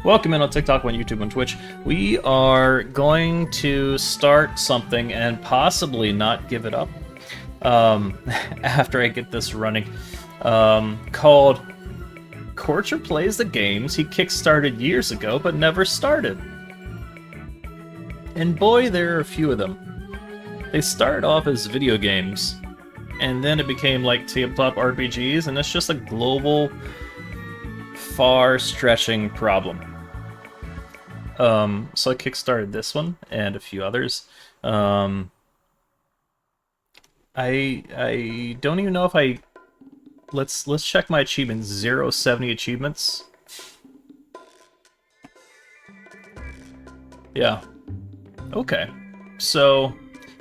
Welcome in on TikTok, on YouTube, on Twitch. We are going to start something and possibly not give it up after I get this running, called Corcher Plays the Games he kickstarted years ago but never started. And boy, there are a few of them. They started off as video games, and then it became like tabletop RPGs, and it's just a global, far-stretching problem. So I kickstarted this one and a few others. I don't even know if I... Let's check my achievements. 070 achievements. Yeah. Okay. So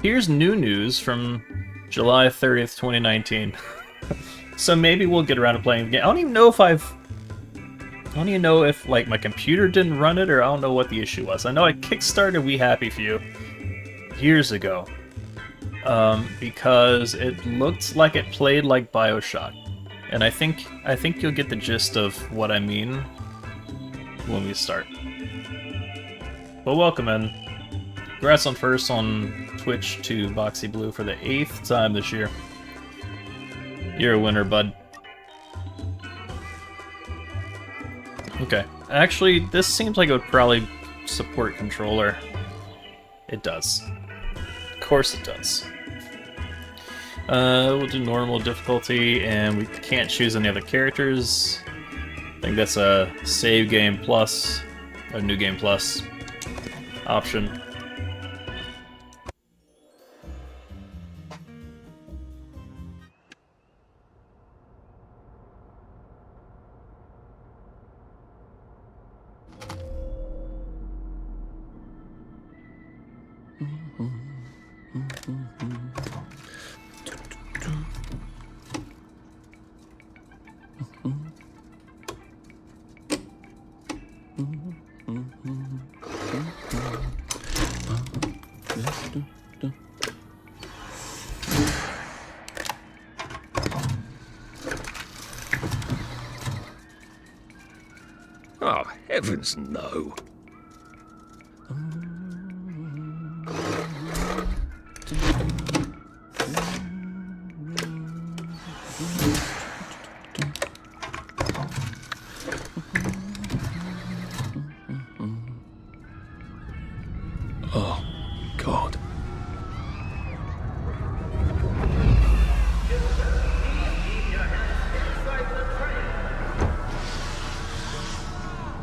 here's new news from July 30th, 2019. So maybe we'll get around to playing the game. I don't even know if like my computer didn't run it, or I don't know what the issue was. I know I kickstarted We Happy Few years ago because it looked like it played like BioShock, and I think you'll get the gist of what I mean when we start. But welcome in. Congrats on first on Twitch to Boxy Blue for the 8th time this year. You're a winner, bud. Okay. Actually, this seems like it would probably support controller. It does. Of course it does. We'll do normal difficulty, and we can't choose any other characters. I think that's a save game plus, a new game plus option. Oh, heavens no. Oh, God.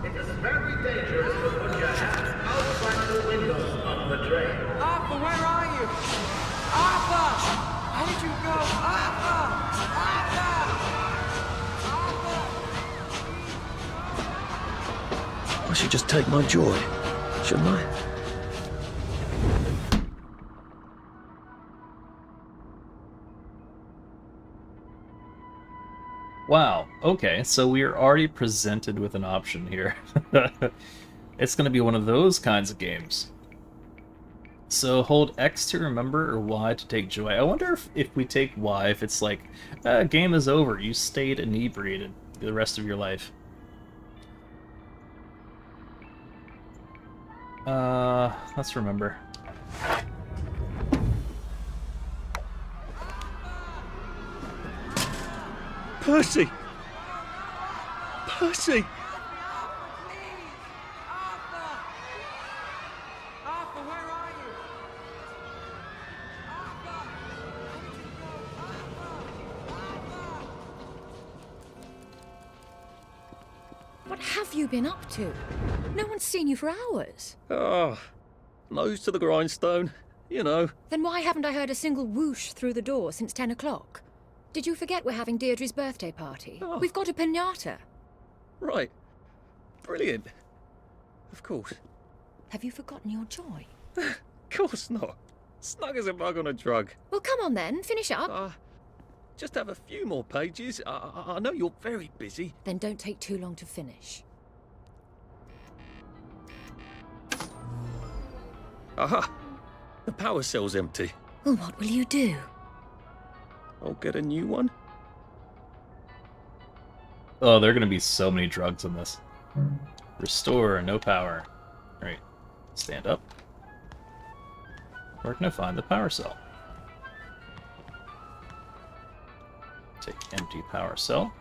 It is very dangerous to put your hands outside the windows of the train. Arthur, where are you? Arthur! How did you go? Arthur! Arthur! I should just take my joy, shouldn't I? Wow, okay, so we are already presented with an option here. It's going to be one of those kinds of games. So hold X to remember or Y to take joy. I wonder if we take Y, if it's like, game is over, you stayed inebriated the rest of your life. Let's remember. Percy! Percy! Arthur, where are you? What have you been up to? No one's seen you for hours. Ah, nose to the grindstone, you know. Then why haven't I heard a single whoosh through the door since 10 o'clock? Did you forget we're having Deirdre's birthday party? Oh. We've got a piñata. Right. Brilliant. Of course. Have you forgotten your joy? Of course not. Snug as a bug on a drug. Well, come on then, finish up. Just have a few more pages. I know you're very busy. Then don't take too long to finish. Aha! The power cell's empty. Well, what will you do? I'll get a new one. Oh, there are going to be so many drugs in this. Restore, no power. Alright, stand up. Where can I find the power cell? Take empty power cell.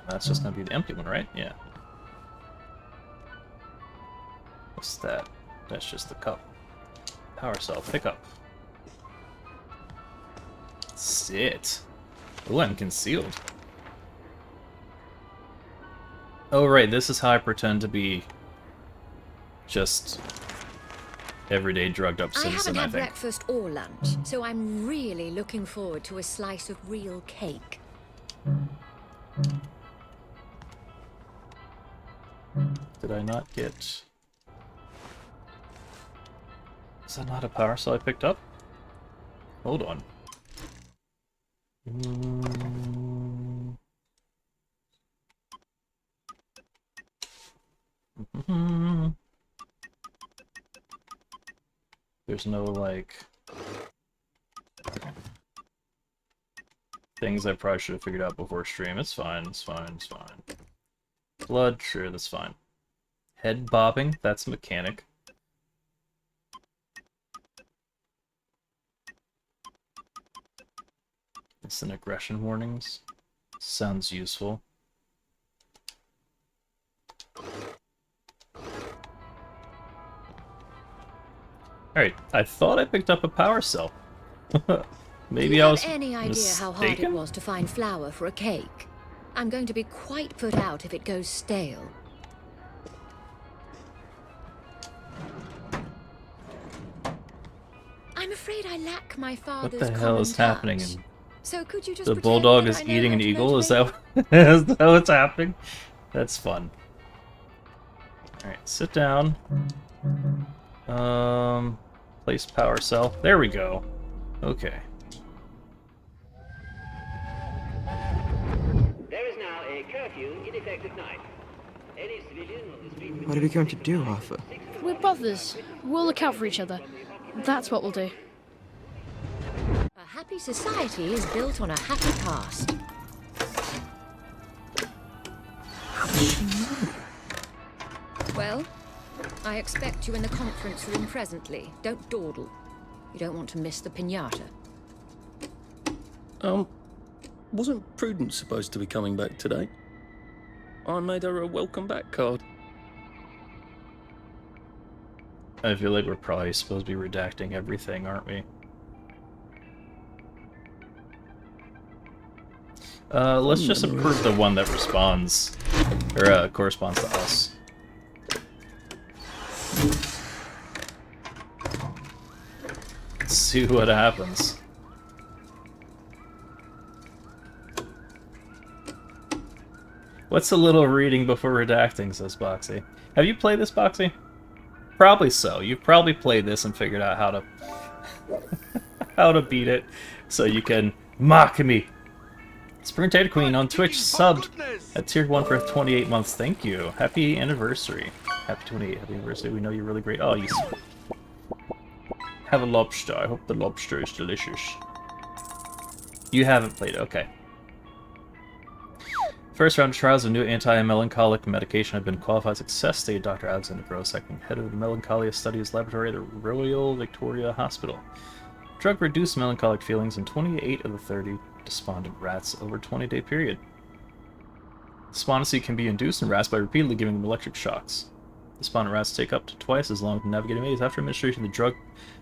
That's just gonna be the empty one, right? Yeah. What's that? That's just the cup. Power cell, pick up. Sit. Ooh, I'm concealed. Oh, right, this is how I pretend to be just everyday drugged up citizen, I I haven't had think. breakfast or lunch, so I'm really looking forward to a slice of real cake. Did I not get... Is that not a power cell I picked up? Hold on. There's no, like... things I probably should have figured out before stream. It's fine, it's fine, it's fine. Blood, sure, that's fine. Head bobbing, that's mechanic. Instant aggression warnings. Sounds useful. Alright, I thought I picked up a power cell. Maybe I was Do you have any idea how hard it mistaken? was to find flour for a cake? I'm going to be quite put out if it goes stale. I'm afraid I lack my father's What the hell common is happening? touch. So could you just The pretend bulldog that is I know eating how an to eagle? Is motivate that, is that what's happening? That's fun. Alright, sit down. Place power cell. There we go. Okay. There is now a curfew in effect at night. Any civilian on the street... What are we going to do, Arthur? We're brothers. We'll look out for each other. That's what we'll do. A happy society is built on a happy past. Well, I expect you in the conference room presently. Don't dawdle. You don't want to miss the piñata. Wasn't Prudence supposed to be coming back today? I made her a welcome back card. I feel like we're probably supposed to be redacting everything, aren't we? Let's just approve the one that responds, or corresponds to us. Let's see what happens. What's a little reading before redacting, says Boxy. Have you played this, Boxy? Probably so. You've probably played this and figured out how to how to beat it, so you can mock me. Spring Tater Queen on Twitch subbed at tier 1 for 28 months. Thank you. Happy anniversary. Happy 28. Happy anniversary. We know you're really great. Oh, you have a lobster. I hope the lobster is delicious. You haven't played it. Okay. First round of trials of new anti-melancholic medication have been qualified success, stated Dr. Alexander Grosek, head of the Melancholia Studies Laboratory at the Royal Victoria Hospital. Drug reduced melancholic feelings in 28 of the 30 despondent rats over a 20-day period. Despondency can be induced in rats by repeatedly giving them electric shocks. Despondent rats take up to twice as long to navigate a maze. After administration of the drug,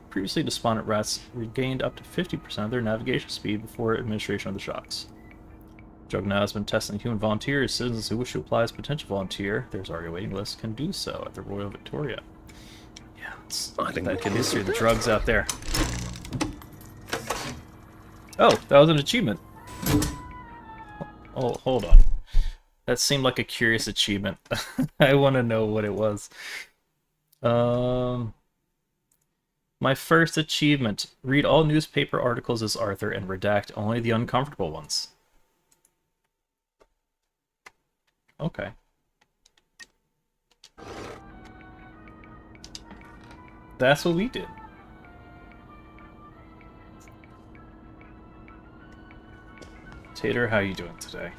previously despondent rats regained up to 50% of their navigation speed before administration of the shocks. The drug now has been tested in human volunteers. Citizens who wish to apply as potential volunteer, there's already a waiting list, can do so at the Royal Victoria. Yeah, I think that history of the drugs out there. Oh, that was an achievement. Oh, hold on. That seemed like a curious achievement. I want to know what it was. My first achievement. Read all newspaper articles as Arthur and redact only the uncomfortable ones. Okay. That's what we did. Tater, how you doing today?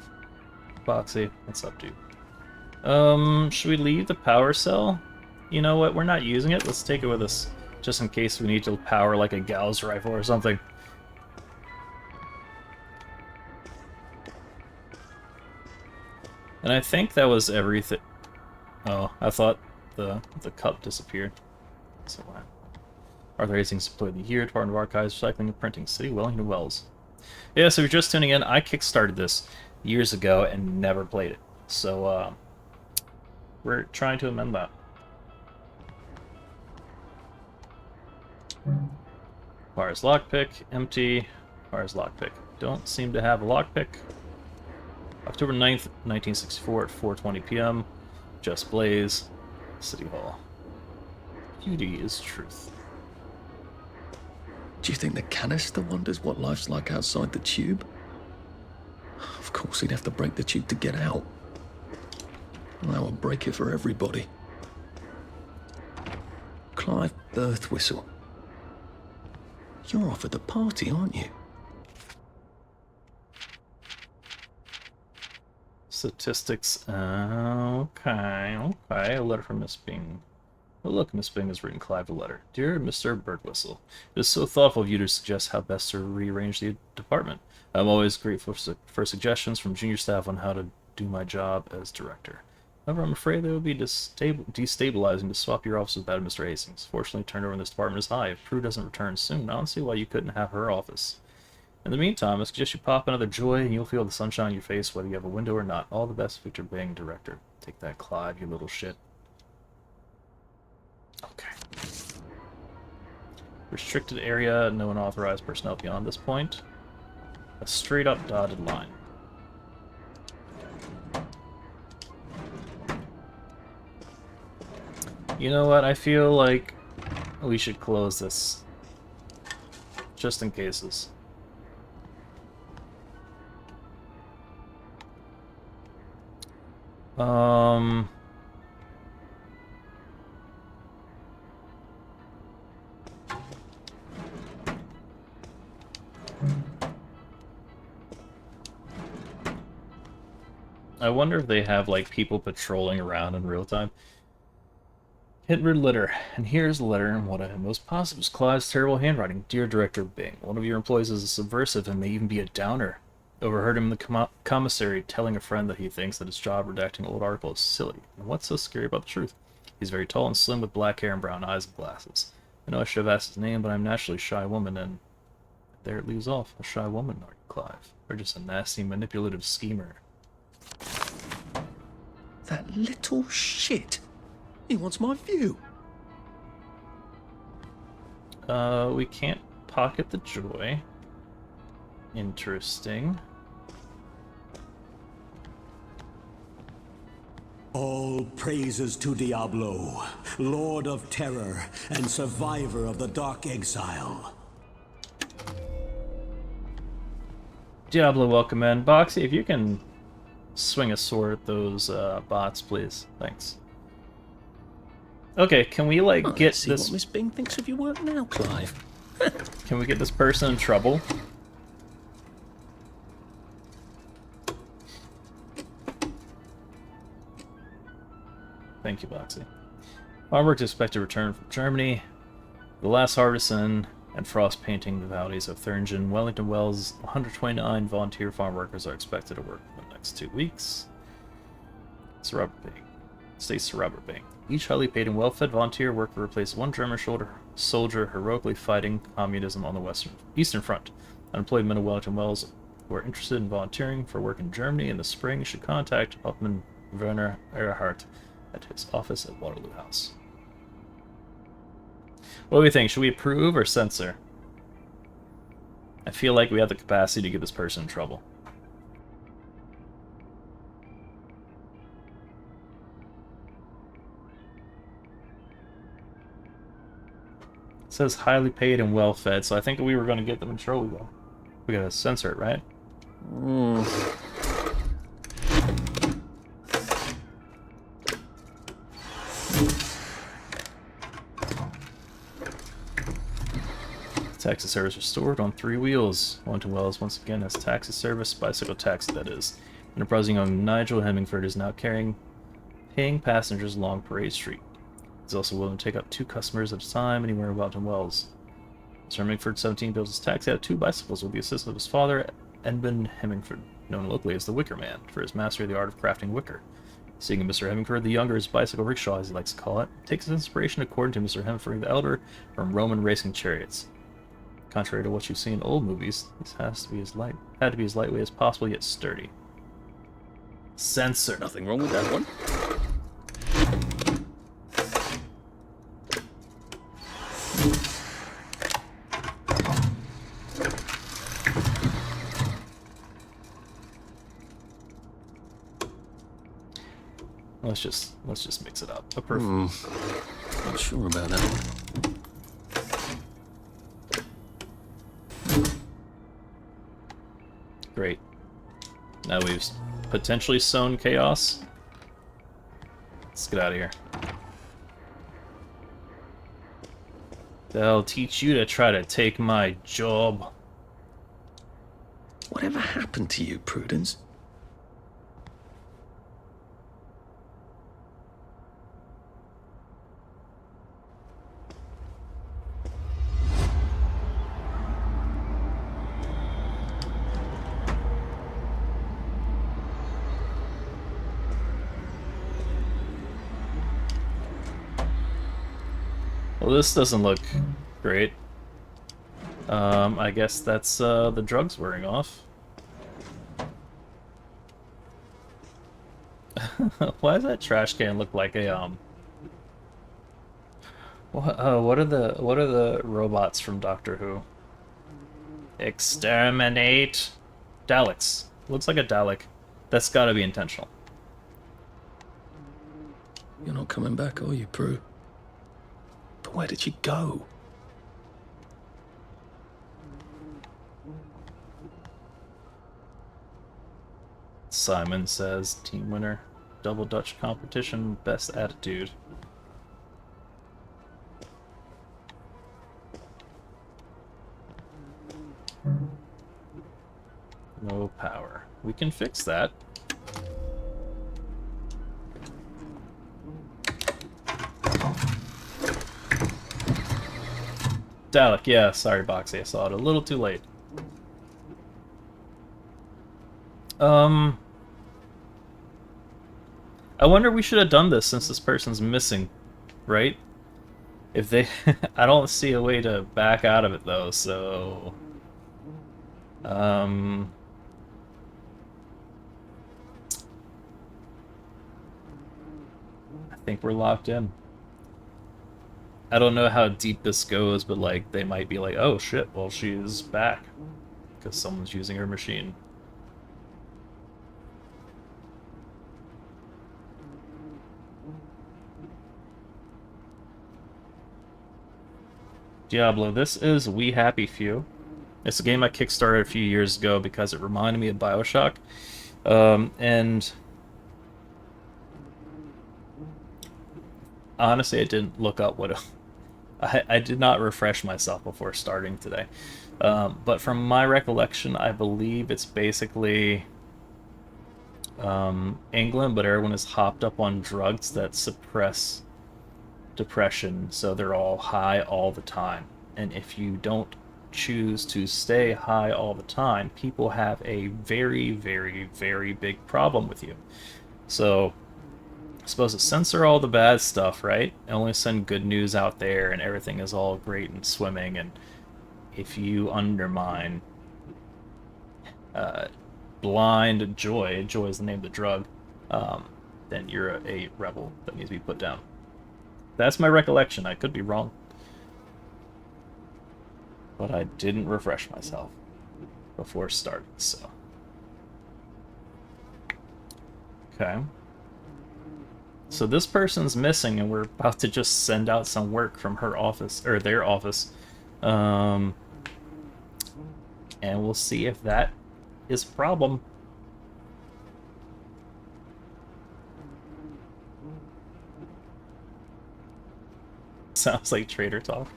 Boxy, what's up, dude? Should we leave the power cell? You know what, we're not using it. Let's take it with us, just in case we need to power like a Gauss rifle or something. And I think that was everything. Oh, I thought the cup disappeared. So wow. Arthur Hastings employed the year, Department of Archives, Recycling and Printing, City, Wellington Wells. Yeah, so if you're just tuning in, I kickstarted this years ago and never played it. So, we're trying to amend that. Requires lockpick, empty. Requires lockpick. Don't seem to have a lockpick. October 9th, 1964 at 4:20 p.m. Just Blaze, City Hall. Beauty is truth. Do you think the canister wonders what life's like outside the tube? Of course, he'd have to break the tube to get out. That would break it for everybody. Clive Birthwhistle. You're off at the party, aren't you? Statistics. Okay. A letter from Miss Bing. Oh, look, Miss Bing has written Clive a letter. Dear Mr. Birdwhistle, it is so thoughtful of you to suggest how best to rearrange the department. I'm always grateful for suggestions from junior staff on how to do my job as director. However, I'm afraid that it would be destabilizing to swap your office with that of Mr. Hastings. Fortunately, turnover in this department is high. If Prue doesn't return soon, I don't see why you couldn't have her office. In the meantime, I suggest you pop another Joy, and you'll feel the sunshine on your face whether you have a window or not. All the best, Victor Bing, director. Take that, Clive, you little shit. Okay. Restricted area, no unauthorized personnel beyond this point. A straight-up dotted line. You know what? I feel like we should close this. Just in cases. I wonder if they have, like, people patrolling around in real time. Hit rid letter. And here's the letter, and what I am most positive is Clive's terrible handwriting. Dear Director Bing, one of your employees is a subversive and may even be a downer. Overheard him in the commissary telling a friend that he thinks that his job redacting old articles is silly. And what's so scary about the truth? He's very tall and slim with black hair and brown eyes and glasses. I know I should have asked his name, but I'm naturally a shy woman, and there it leaves off. A shy woman, are you, Clive? Or just a nasty, manipulative schemer? That little shit. He wants my view. We can't pocket the Joy. Interesting. All praises to Diablo, Lord of Terror and survivor of the Dark Exile. Diablo, welcome in. Boxy, if you can swing a sword at those bots, please. Thanks. Okay, can we, like, get see this... what Miss Bing thinks of your work now, Clive. Can we get this person in trouble? Thank you, Boxy. Farmworks expect to return from Germany. The last harvest and frost painting the valleys of Thuringen, Wellington Wells. 129 volunteer farm workers are expected to work for the next 2 weeks. States to Robert Bank. Each highly paid and well-fed volunteer worker replaced one German soldier heroically fighting communism on the Eastern Front. Unemployed men of Wellington Wells who are interested in volunteering for work in Germany in the spring should contact Hauptmann Werner Ehrhardt at his office at Waterloo House. What do we think? Should we approve or censor? I feel like we have the capacity to get this person in trouble. It says highly paid and well fed, so I think we were going to get them in trouble though. We gotta censor it, right? Taxi service restored on 3 wheels. Wellington Wells once again has taxi service, bicycle taxi that is. Enterprising young Nigel Hemingford is now paying passengers along Parade Street. He's also willing to take up 2 customers at a time anywhere in Wellington Wells. Mr. Hemingford, 17, builds his taxi out of 2 bicycles with the assistance of his father, Edmund Hemingford, known locally as the Wicker Man, for his mastery of the art of crafting wicker. Seeing Mr. Hemingford the Younger, his bicycle rickshaw, as he likes to call it, takes his inspiration, according to Mr. Hemingford the Elder, from Roman racing chariots. Contrary to what you see in old movies, this had to be as lightweight as possible, yet sturdy. Sensor. Nothing wrong with that one. Let's just mix it up. A perfect. Not sure about that one. Great. Now we've potentially sown chaos. Let's get out of here. They'll teach you to try to take my job. Whatever happened to you, Prudence? Well, this doesn't look great. I guess that's the drugs wearing off. Why does that trash can look like a what are the robots from Doctor Who? Exterminate Daleks. Looks like a Dalek. That's got to be intentional. You're not coming back, are you, Prue? But where did you go? Simon says, team winner, double Dutch competition, best attitude. No power. We can fix that. Dalek, yeah, sorry Boxy, I saw it a little too late. I wonder we should have done this since this person's missing, right? If they... I don't see a way to back out of it though, so... I think we're locked in. I don't know how deep this goes, but like they might be like, oh shit, well she's back. Because someone's using her machine. Diablo, this is We Happy Few. It's a game I kickstarted a few years ago because it reminded me of BioShock. And honestly, I didn't look up what I did not refresh myself before starting today. But from my recollection, I believe it's basically England, but everyone is hopped up on drugs that suppress depression, so they're all high all the time. And if you don't choose to stay high all the time, people have a very, very, very big problem with you. So I'm supposed to censor all the bad stuff, right? And only send good news out there and everything is all great and swimming. And if you undermine blind joy is the name of the drug, then you're a rebel that needs to be put down. That's my recollection. I could be wrong. But I didn't refresh myself before starting, so. Okay. So this person's missing, and we're about to just send out some work from her office, or their office. And we'll see if that is a problem. Sounds like trader talk.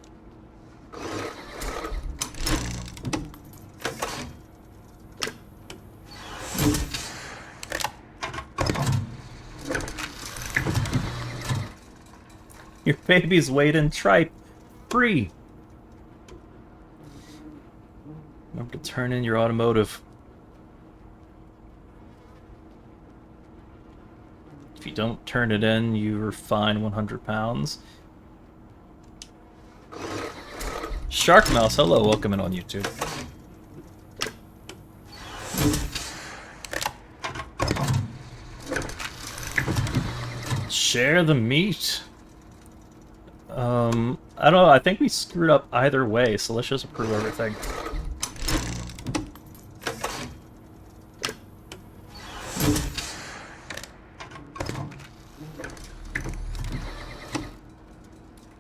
Your baby's weight in tripe. Free. Remember to turn in your automotive. If you don't turn it in, you're fined 100 pounds. Shark Mouse, hello, welcome in on YouTube. Share the meat. I don't know, I think we screwed up either way, so let's just approve everything.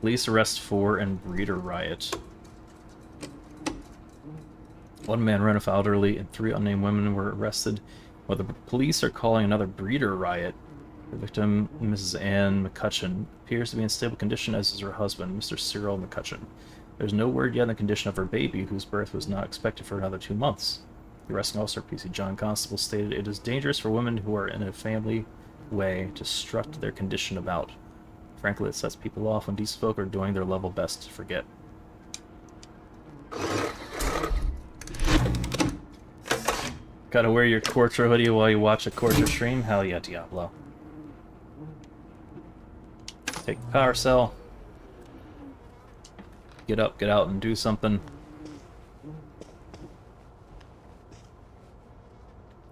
Police arrest 4 and breeder riot. 1 man ran afoul elderly and 3 unnamed women were arrested, while the police are calling another breeder riot. The victim, Mrs. Ann McCutcheon, appears to be in stable condition, as is her husband, Mr. Cyril McCutcheon. There's no word yet on the condition of her baby, whose birth was not expected for another 2 months. The arresting officer, PC John Constable, stated it is dangerous for women who are in a family way to strut their condition about. Frankly, it sets people off when decent folk are doing their level best to forget. Gotta wear your Quartro hoodie while you watch a Quartro stream? Hell yeah, Diablo. Take the power cell. Get up, get out, and do something.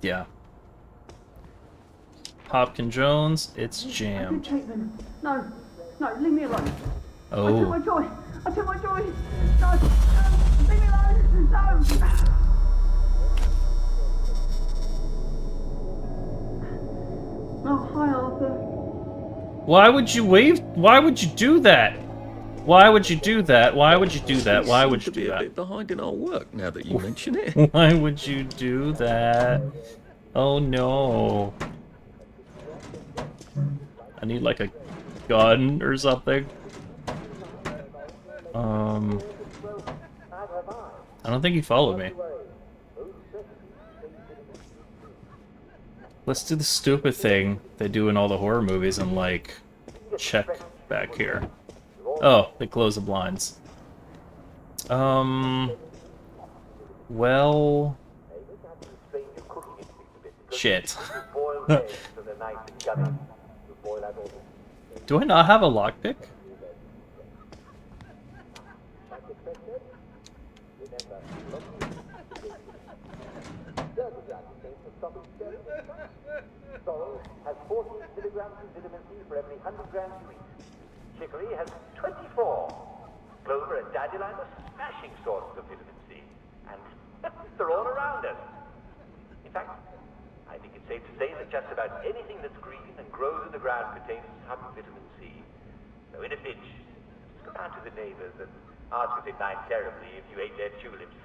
Yeah. Hopkin Jones, it's jammed. No, leave me alone. Oh. I took my joy. No, leave me alone. No. Oh, hi, Arthur. Why would you wave? Why would you do that? Why would you do that? Why would you do that? Why would you do that? A bit behind in our work now that you mention it. Why would you do that? Oh no. I need like a gun or something. I don't think he followed me. Let's do the stupid thing they do in all the horror movies and like check back here. Oh, they close the blinds. Well, shit. Do I not have a lockpick? Sorrel has 14 milligrams of vitamin C for every 100 grams you eat. Chicory has 24. Clover and dandelion are smashing sources of vitamin C. And they're all around us. In fact, I think it's safe to say that just about anything that's green and grows in the ground contains some vitamin C. So in a pinch, just go down to the neighbors and ask if they'd mind terribly if you ate their tulips.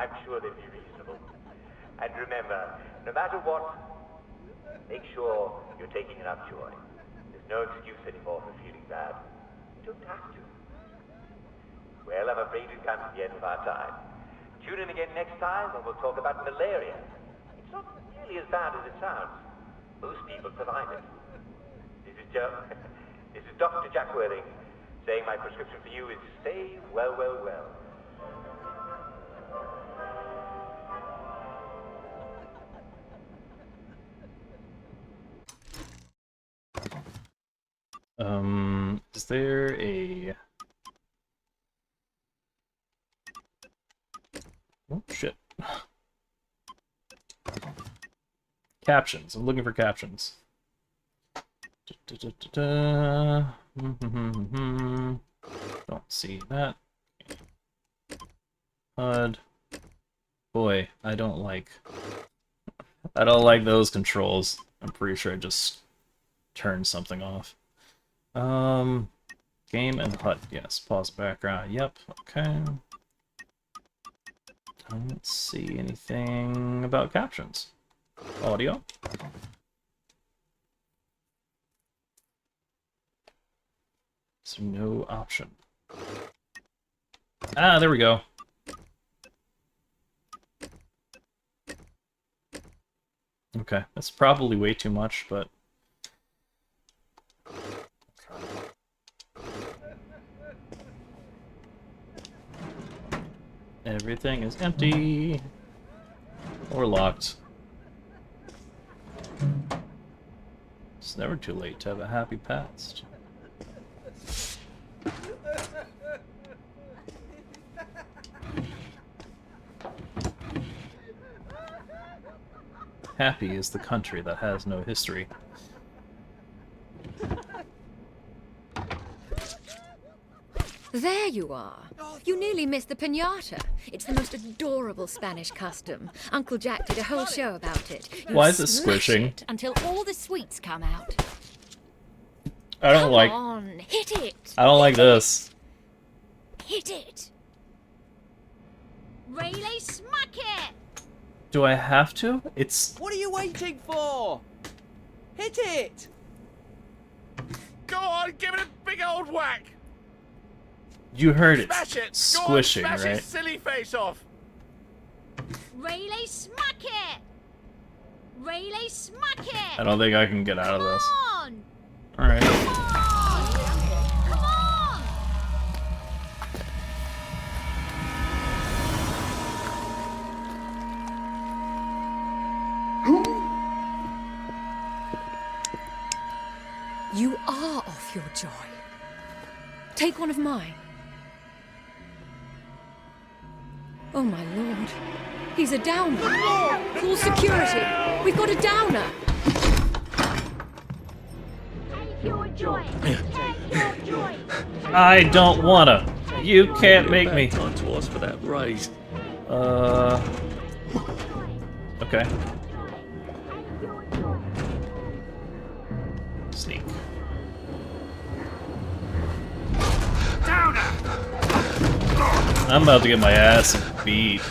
I'm sure they'd be reasonable. And remember, no matter what, make sure you're taking enough joy. There's no excuse anymore for feeling bad. You don't have to. Well, I'm afraid we've come to the end of our time. Tune in again next time when we'll talk about malaria. It's not nearly as bad as it sounds. Most people survive it. This is Dr. Jack Worthing saying my prescription for you is stay well, well, well. Is there a... Oh, shit. Captions. I'm looking for captions. Don't see that. HUD. Boy, I don't like those controls. I'm pretty sure I just turned something off. Game and HUD. Yes, pause background. Yep, okay. Don't see anything about captions. Audio. So no option. Ah, there we go. Okay, that's probably way too much, but... Everything is empty. Or locked. It's never too late to have a happy past. Happy is the country that has no history. There you are. You nearly missed the piñata. It's the most adorable Spanish custom. Uncle Jack did a whole show about it. You Why is it smash squishing? it until all the sweets come out. I don't Come like. on, hit it. I don't like this. Hit it. Really smack it. Do I have to? It's. What are you waiting for? Hit it! Go on, give it a big old whack! You heard it. Smash it! Squishing, Go on, smash right? his silly face off! Really smack it. Really smack it. I don't think I can get out of this. Come on. Alright. Come on. You are off your joy. Take one of mine. Oh my lord. He's a downer. Call security. We've got a downer. Take your joy. Take your joy. I don't wanna. You can't make me. Time twice for that raise. Okay. Sneak. I'm about to get my ass beat.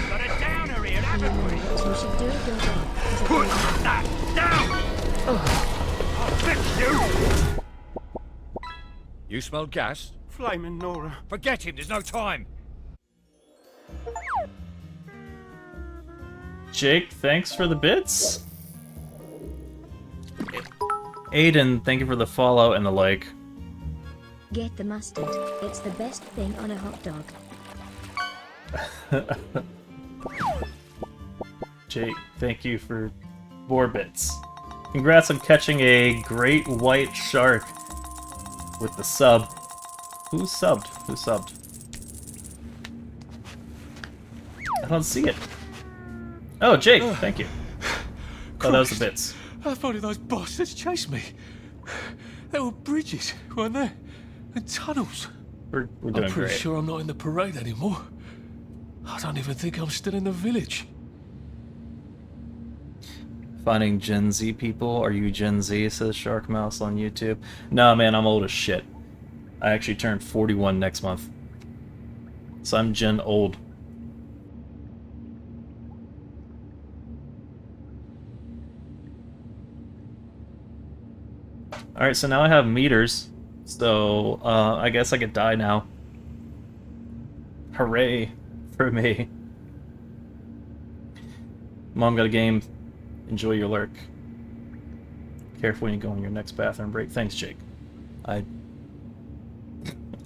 Got a downer here, haven't we? You should do it your way. Put that down! I'll fix you! You smell gas? Flaming Nora. Forget him, there's no time. Jake, thanks for the bits. Aiden, thank you for the follow and the like. Get the mustard. It's the best thing on a hot dog. Jake, thank you for 4 bits. Congrats on catching a great white shark with the sub. Who subbed? Who subbed? I don't see it. Oh, Jake, thank you. Oh, that was the bits. I thought those bastards chased me. There were bridges, weren't there? And tunnels. We're doing I'm pretty great. sure I'm not in the parade anymore. I don't even think I'm still in the village. Finding Gen Z people. Are you Gen Z? Says Shark Mouse on YouTube. No, man, I'm old as shit. I actually turned 41 next month. So I'm Gen old. Alright, so now I have meters. So, I guess I could die now. Hooray for me. Mom got a game. Enjoy your lurk. Careful when you go on your next bathroom break. Thanks, Jake. I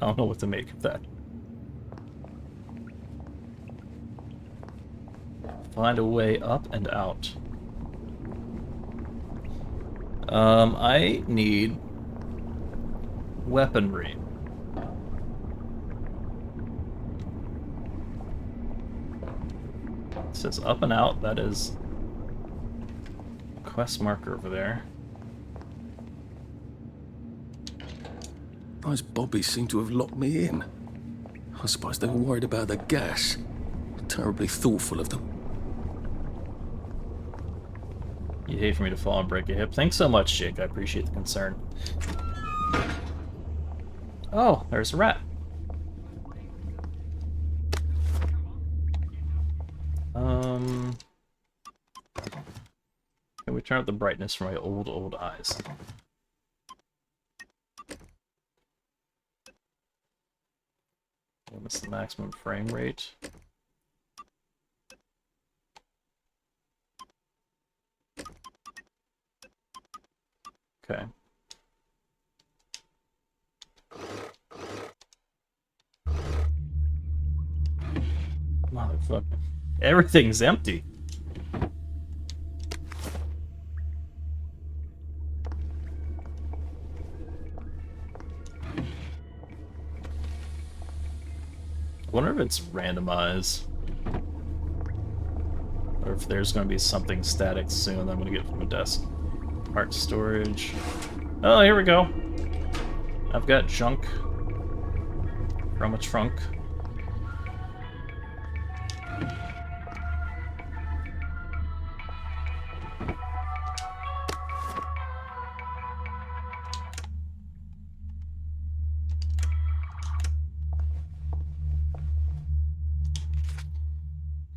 don't know what to make of that. Find a way up and out. I need weaponry. It says up and out. That is a quest marker over there. Those bobbies seem to have locked me in. I suppose they were worried about the gas. Terribly thoughtful of them. You'd hate for me to fall and break a hip. Thanks so much, Jake. I appreciate the concern. Oh, there's a rat. Can we turn up the brightness for my old eyes? What's the maximum frame rate? Okay. Motherfucker. Everything's empty. I wonder if it's randomized. Or if there's going to be something static soon that I'm going to get from a desk. Part storage. Oh, here we go. I've got junk from a trunk.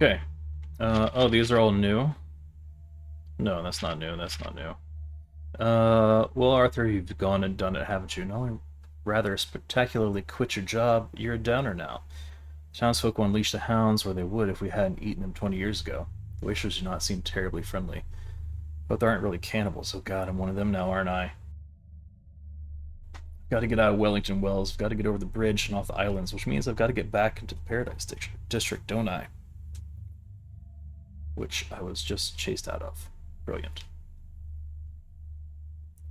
Okay. Oh, these are all new? No, that's not new, that's not new. Well, Arthur, you've gone and done it, haven't you? Not only rather spectacularly quit your job, you're a downer now. Townsfolk will unleash the hounds where they would if we hadn't eaten them 20 years ago. The Wishers do not seem terribly friendly. But they aren't really cannibals. Oh god, I'm one of them now, aren't I? I've got to get out of Wellington Wells, I've got to get over the bridge and off the islands, which means I've got to get back into the Paradise District, don't I? Which I was just chased out of. Brilliant.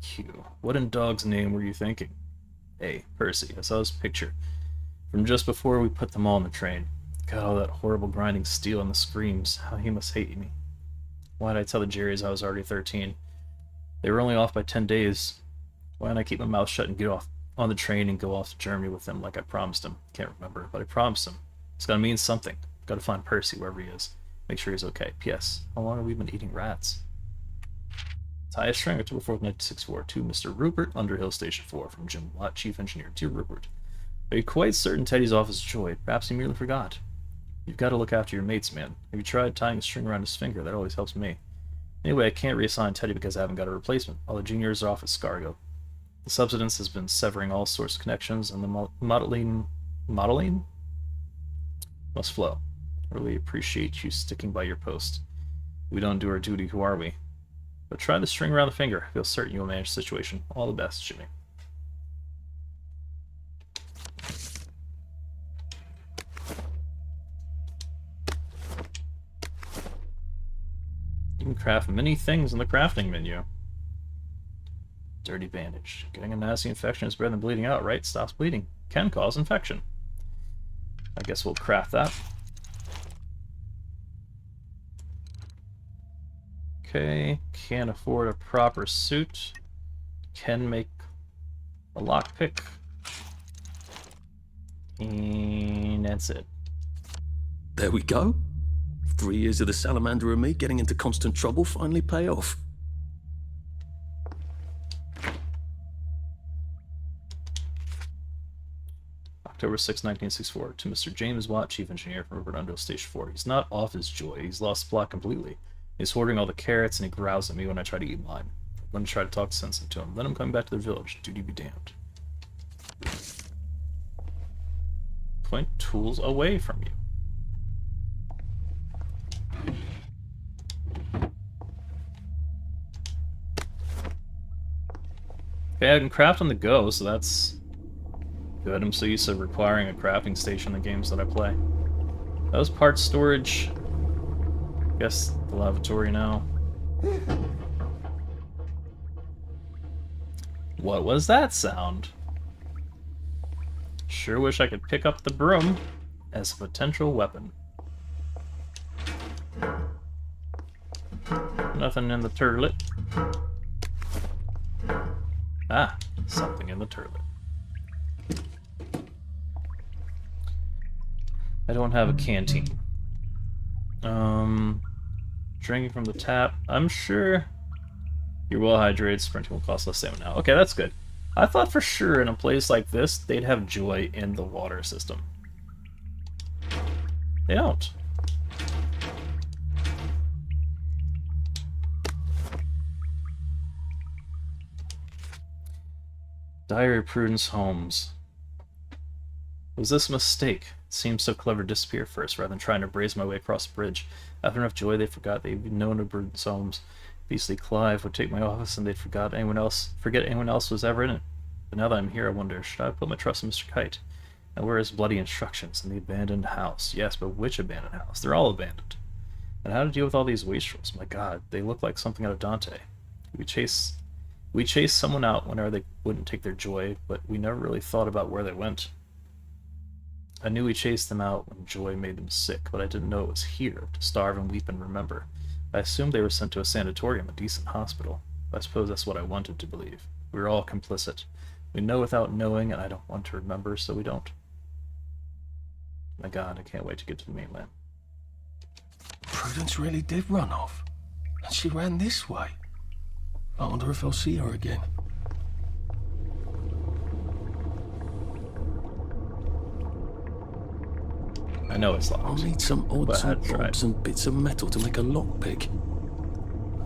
Q. What in dog's name were you thinking? A. Percy. I saw his picture from just before we put them all on the train. God, all that horrible grinding steel and the screams. How he must hate me. Why did I tell the Jerrys I was already 13? They were only off by 10 days. Why didn't I keep my mouth shut and get off on the train and go off to Germany with them like I promised him? Can't remember, but I promised him. It's gotta mean something. Gotta find Percy wherever he is. Make sure he's okay. P.S. How long have we been eating rats? Tie a string, October 4th, 1964, to Mr. Rupert, Underhill Station 4, from Jim Watt, Chief Engineer. Dear Rupert, are you quite certain Teddy's off his joy? Perhaps he merely forgot. You've got to look after your mates, man. Have you tried tying a string around his finger? That always helps me. Anyway, I can't reassign Teddy because I haven't got a replacement. All the juniors are off at Scargo. The subsidence has been severing all sorts of connections, and the modeling must flow. I really appreciate you sticking by your post. If we don't do our duty, who are we? But try the string around the finger. I feel certain you'll manage the situation. All the best, Jimmy. You can craft many things in the crafting menu. Dirty bandage. Getting a nasty infection is better than bleeding out, right? Stops bleeding. Can cause infection. I guess we'll craft that. Okay, can't afford a proper suit. Can make a lockpick. And that's it. There we go. 3 years of the salamander and me getting into constant trouble finally pay off. October 6, 1964. To Mr. James Watt, Chief Engineer from Rupert Underhill Station 4. He's not off his joy. He's lost the plot completely. He's hoarding all the carrots, and he growls at me when I try to eat mine. I'm going to try to talk sense into him. Then I'm coming back to the village. Duty be damned. Point tools away from you. Okay, I can craft on the go, so that's good. I'm so used to requiring a crafting station in the games that I play. That was part storage. I guess the lavatory now. What was that sound? Sure wish I could pick up the broom as a potential weapon. Nothing in the turlet. Ah, something in the turlet. I don't have a canteen. Drinking from the tap. I'm sure you're well hydrated. Sprinting will cost less stamina now. Okay, that's good. I thought for sure in a place like this, they'd have joy in the water system. They don't. Diary of Prudence Holmes. Was this a mistake? It seemed so clever to disappear first, rather than trying to braze my way across the bridge. After enough joy, they forgot they'd been known to Prudence Holmes. Beastly Clive would take my office and they'd forget anyone else was ever in it. But now that I'm here, I wonder, should I put my trust in Mr. Kite? And where is bloody instructions in the abandoned house? Yes, but which abandoned house? They're all abandoned. And how to deal with all these wastrels? My god, they look like something out of Dante. We chase someone out whenever they wouldn't take their joy, but we never really thought about where they went. I knew we chased them out when joy made them sick, but I didn't know it was here, to starve and weep and remember. I assumed they were sent to a sanatorium, a decent hospital. I suppose that's what I wanted to believe. We were all complicit. We know without knowing, and I don't want to remember, so we don't. My god, I can't wait to get to the mainland. Prudence really did run off. And she ran this way. I wonder if I'll see her again. I know it's locked. I'll need some odds and props and bits of metal to make a lockpick.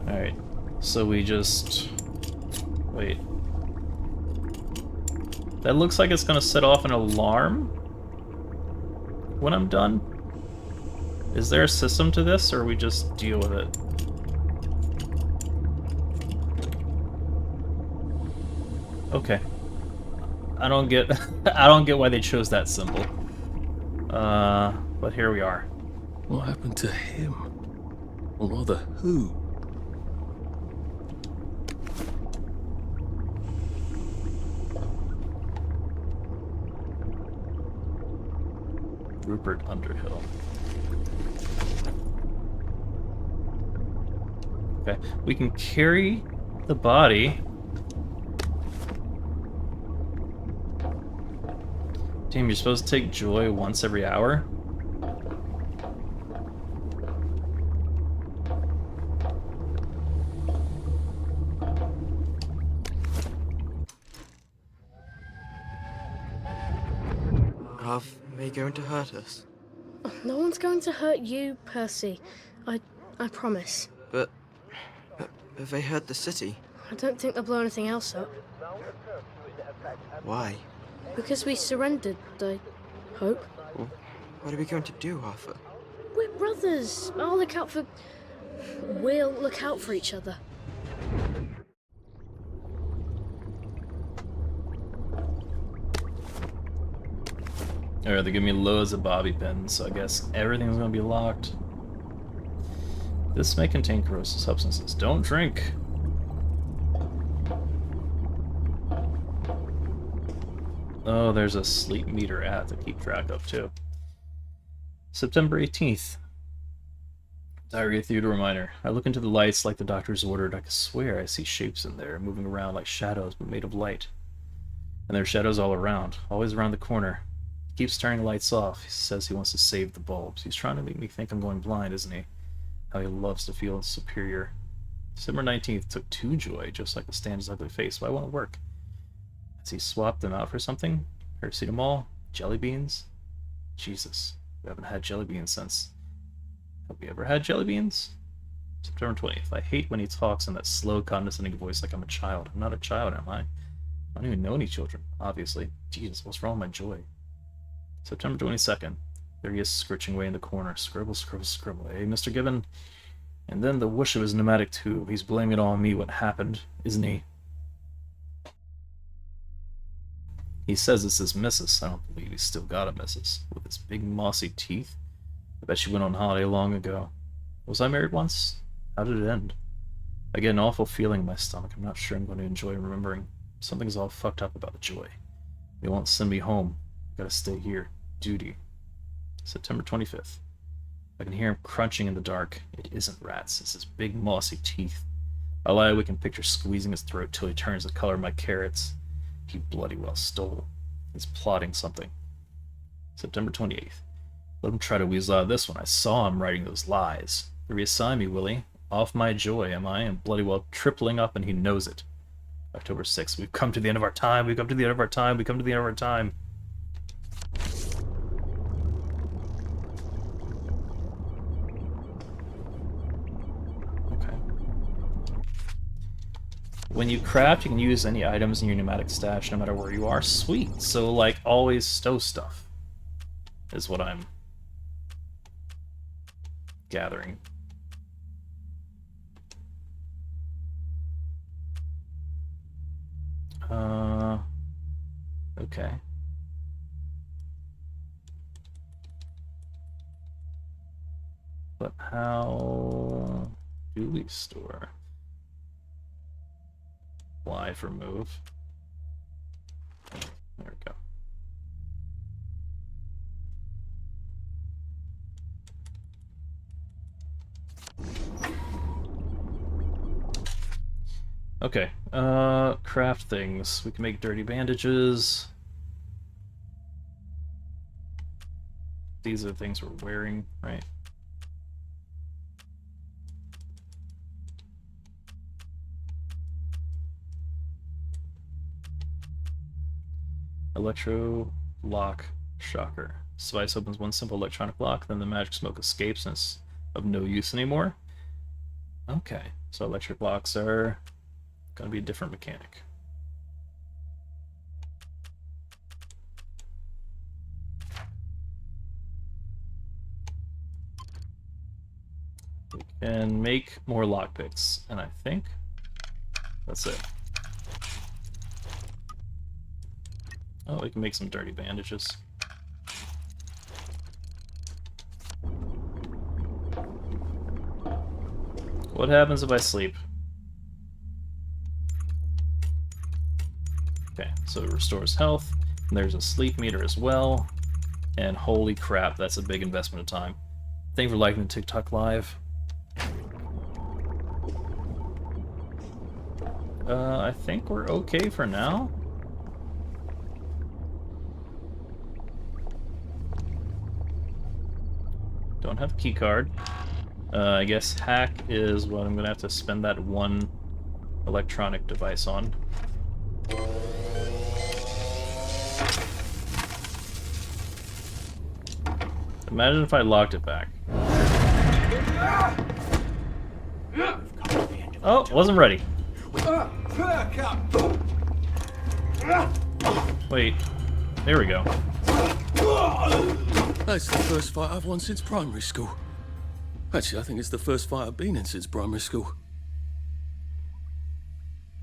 Alright, so we just... Wait. That looks like it's gonna set off an alarm when I'm done. Is there a system to this, or we just deal with it? Okay. I don't get why they chose that symbol. But here we are. What happened to him? Or rather, who? Rupert Underhill. Okay, we can carry the body. Damn, you're supposed to take joy once every hour? Are they going to hurt us? No one's going to hurt you, Percy. I promise. But have they hurt the city? I don't think they'll blow anything else up. Why? Because we surrendered, I hope. Well, what are we going to do, Arthur? We're brothers. We'll look out for each other. Alright, they give me loads of bobby pins, so I guess everything's gonna be locked. This may contain corrosive substances. Don't drink! Oh, there's a sleep meter I have to keep track of, too. September 18th. Diary of Theodore Minor. I look into the lights like the doctor's ordered. I can swear I see shapes in there, moving around like shadows, but made of light. And there are shadows all around, always around the corner. He keeps turning the lights off. He says he wants to save the bulbs. He's trying to make me think I'm going blind, isn't he? How he loves to feel superior. December 19th took 2 joy, just like to stand his ugly face. Why won't it work? Has he swapped them out for something? Paracetamol? Jelly beans? Jesus, we haven't had jelly beans since... Have we ever had jelly beans? September 20th. I hate when he talks in that slow, condescending voice like I'm a child. I'm not a child, am I? I don't even know any children, obviously. Jesus, what's wrong with my joy? September 22nd. There he is, scritching away in the corner. Scribble, scribble, scribble. Hey, Mr. Gibbon. And then the whoosh of his pneumatic tube. He's blaming it all on me what happened, isn't he? He says it's his missus. I don't believe he's still got a missus. With his big mossy teeth. I bet she went on holiday long ago. Was I married once? How did it end? I get an awful feeling in my stomach. I'm not sure I'm going to enjoy remembering. Something's all fucked up about the joy. They won't send me home. Gotta stay here. Duty. September 25th. I can hear him crunching in the dark. It isn't rats. It's his big mossy teeth. I lie awake and picture squeezing his throat till he turns the color of my carrots. He bloody well stole. He's plotting something. September 28th. Let him try to weasel out of this one. I saw him writing those lies. Reassign me, Willie. Off my joy, am I? And bloody well tripling up, and he knows it. October 6th. We've come to the end of our time. We've come to the end of our time. We've come to the end of our time. When you craft, you can use any items in your pneumatic stash no matter where you are. Sweet. So, like, always stow stuff is what I'm gathering. Okay. But how do we store? Y for move. There we go. Okay, craft things. We can make dirty bandages. These are the things we're wearing, right? Electro lock shocker. This device opens one simple electronic lock, then the magic smoke escapes and it's of no use anymore. Okay, so electric locks are going to be a different mechanic. We can make more lockpicks, and I think that's it. Oh, we can make some dirty bandages. What happens if I sleep? Okay, so it restores health. And there's a sleep meter as well. And holy crap, that's a big investment of time. Thank you for liking the TikTok live. I think we're okay for now. Don't have key card. I guess hack is what I'm gonna have to spend that one electronic device on. Imagine if I locked it back. Oh, wasn't ready. Wait, there we go. That's the first fight I've won since primary school. Actually, I think it's the first fight I've been in since primary school.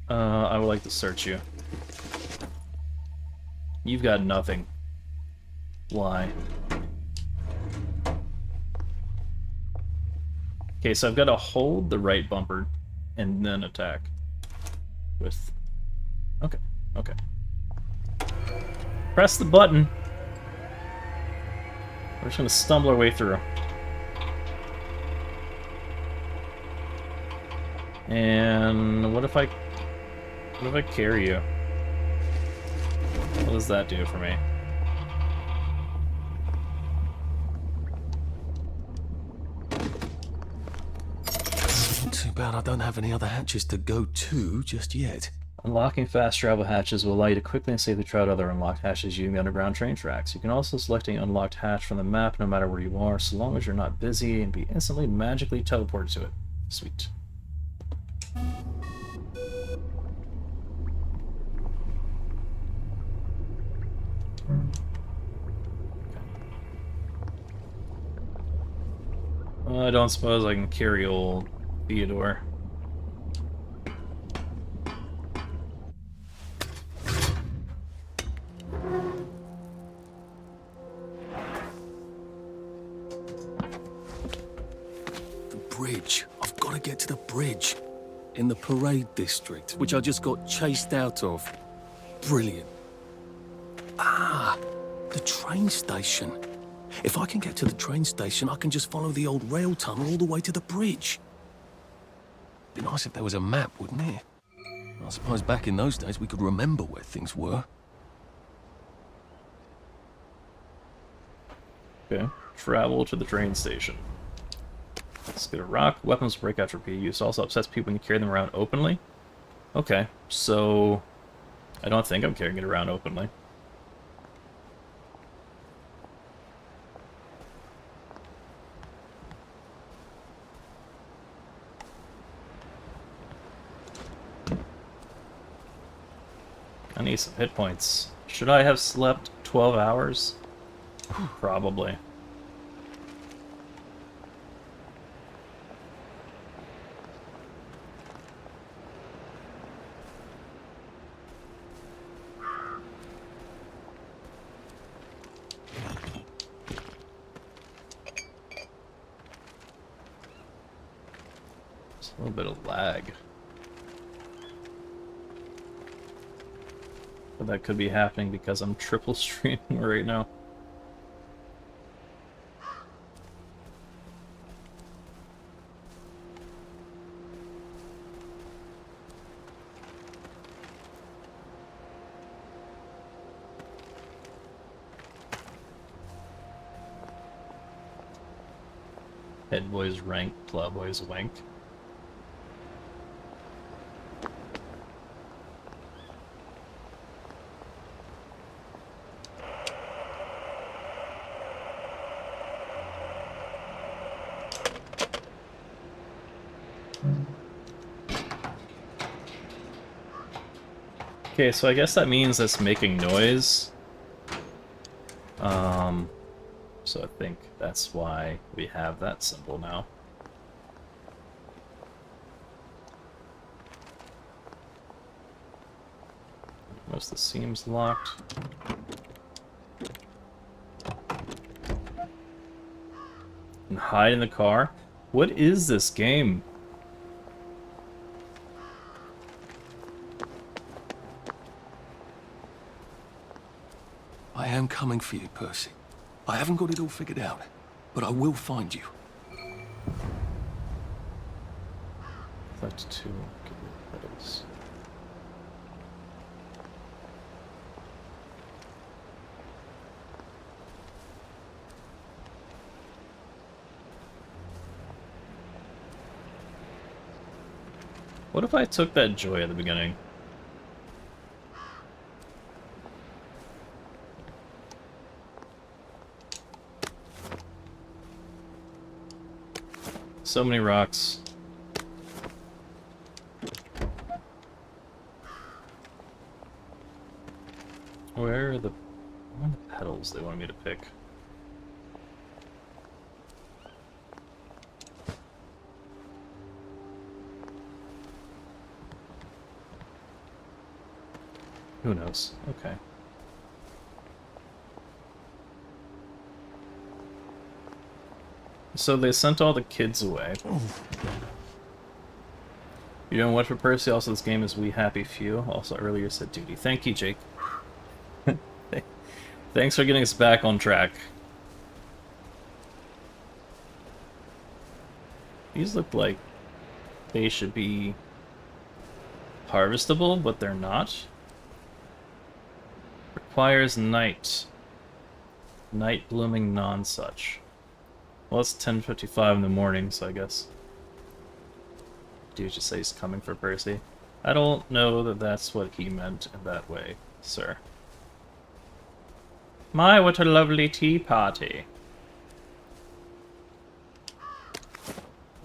I would like to search you. You've got nothing. Why? Okay, so I've got to hold the right bumper and then attack with... Okay, okay. Press the button. We're just gonna stumble our way through. And what if I carry you? What does that do for me? Too bad I don't have any other hatches to go to just yet. Unlocking fast travel hatches will allow you to quickly and safely travel to other unlocked hatches using the underground train tracks. You can also select an unlocked hatch from the map no matter where you are, so long as you're not busy, and be instantly magically teleported to it. Sweet. Well, I don't suppose I can carry old Theodore. Bridge. I've got to get to the bridge. In the parade district, which I just got chased out of. Brilliant. Ah, the train station. If I can get to the train station, I can just follow the old rail tunnel all the way to the bridge. Be nice if there was a map, wouldn't it? I suppose back in those days we could remember where things were. Okay, travel to the train station. Let's get a rock. Weapons break after repeated use. Also upsets people when you carry them around openly. Okay, so I don't think I'm carrying it around openly. I need some hit points. Should I have slept 12 hours? Probably. A little bit of lag. But that could be happening because I'm triple streaming right now. Head boys rank, plow boys wank. Okay, so I guess that means it's making noise. So I think that's why we have that symbol now. Most of the seams locked. And hide in the car? What is this game? I am coming for you, Percy. I haven't got it all figured out, but I will find you. 32 pedals. What if I took that joy at the beginning? So many rocks. Where are the petals they wanted me to pick? Who knows? Okay. So they sent all the kids away. You know what for Percy? Also, this game is We Happy Few. Also, earlier said duty. Thank you, Jake. Thanks for getting us back on track. These look like they should be harvestable, but they're not. Requires night. Night blooming non-such. Well, it's 10:55 in the morning, so I guess. Dude just say he's coming for Percy. I don't know that that's what he meant in that way, sir. My, what a lovely tea party.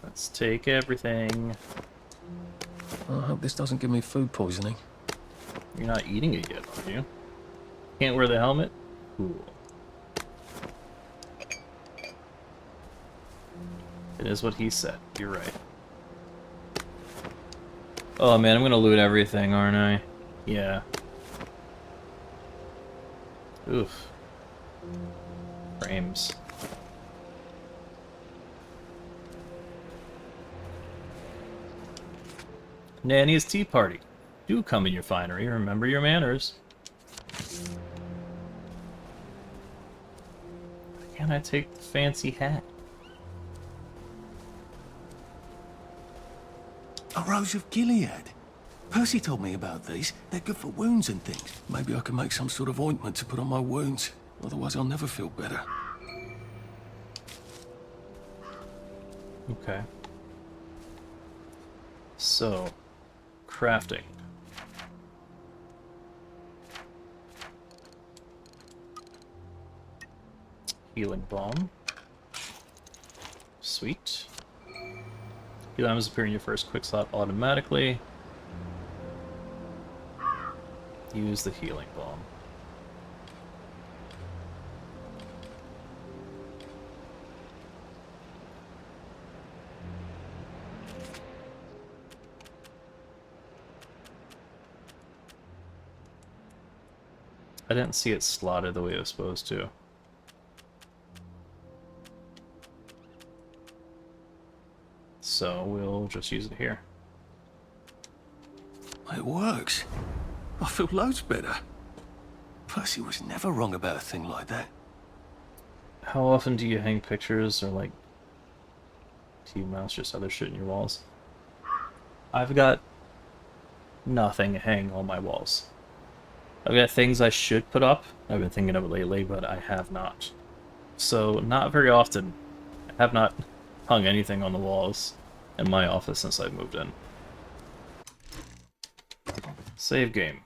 Let's take everything. I hope this doesn't give me food poisoning. You're not eating it yet, are you? Can't wear the helmet? Cool. It is what he said. You're right. Oh man, I'm gonna loot everything, aren't I? Yeah. Oof. Frames. Nanny's tea party. Do come in your finery. Remember your manners. Why can't I take the fancy hat? A Rose of Gilead. Percy told me about these. They're good for wounds and things. Maybe I can make some sort of ointment to put on my wounds. Otherwise I'll never feel better. Okay. So, crafting. Healing Balm. Sweet. Healing items appear in your first quick slot automatically. Use the Healing Balm. I didn't see it slotted the way it was supposed to. So so we'll just use it here. It works. I feel loads better. Percy was never wrong about a thing like that. How often do you hang pictures or like do you mouse just other shit in your walls? I've got nothing hanging on my walls. I've got things I should put up. I've been thinking of it lately, but I have not. So not very often. I have not hung anything on the walls in my office since I've moved in. Save game.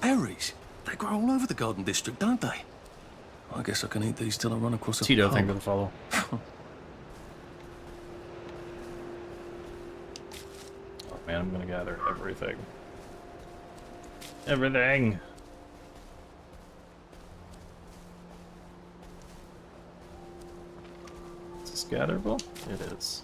Berries? They grow all over the Garden District, don't they? I guess I can eat these till I run across a Tito, pub. thank you for the follow. Oh man, I'm gonna gather everything. Everything! Is this gatherable? It is.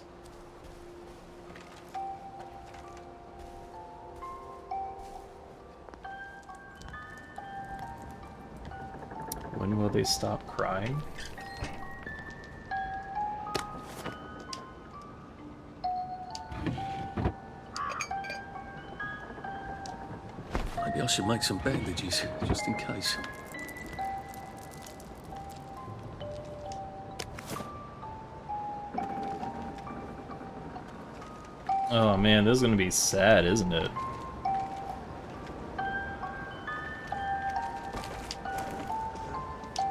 When will they stop crying? Maybe I should make some bandages, just in case. Oh man, this is gonna be sad, isn't it?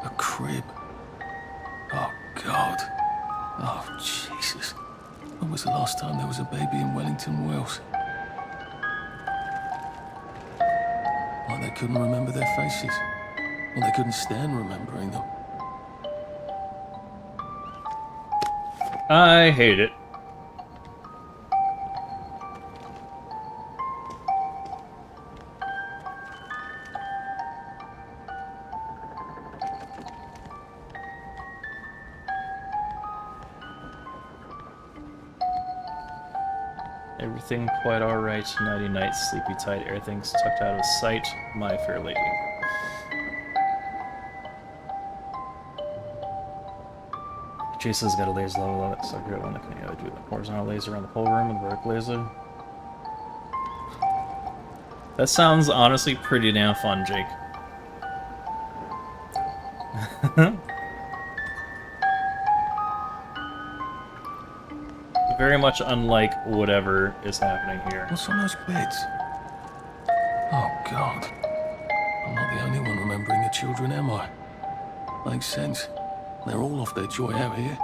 A crib. Oh, God. Oh, Jesus. When was the last time there was a baby in Wellington, Wales? Like they couldn't remember their faces. Or they couldn't stand remembering them. I hate it. Everything quite alright. Nighty night, sleepy tight, everything's tucked out of sight. My fair lady. Jason's got a laser level on it, so great one that can do the horizontal laser around the whole room and the vertical laser. That sounds honestly pretty damn fun, Jake. Very much unlike whatever is happening here. What's on those beds? Oh, God. I'm not the only one remembering the children, am I? Makes sense. They're all off their joy out here.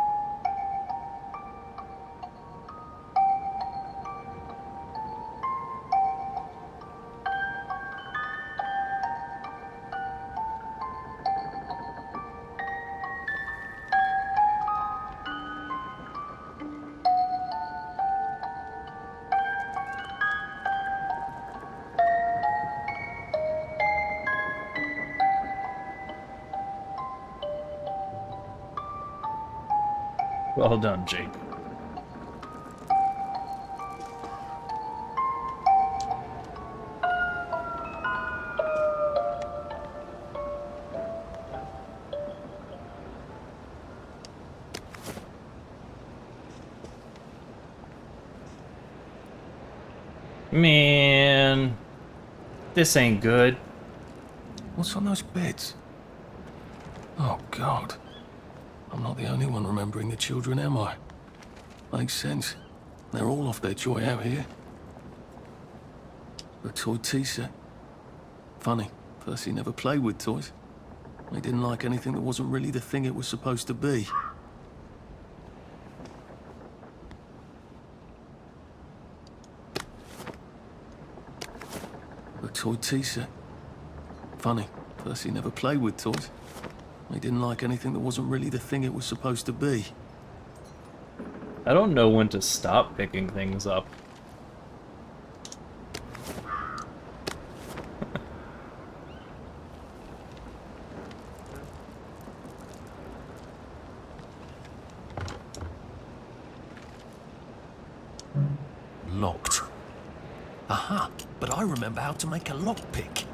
Well done, Jake. Man, this ain't good. What's on those beds? Oh, God. I'm not the only one remembering the children, am I? Makes sense. They're all off their joy out here. A toy tea set. Funny, Percy never played with toys. He didn't like anything that wasn't really the thing it was supposed to be. A toy tea set. Funny, Percy never played with toys. He didn't like anything that wasn't really the thing it was supposed to be. I don't know when to stop picking things up. Locked. Aha, but I remember how to make a lockpick.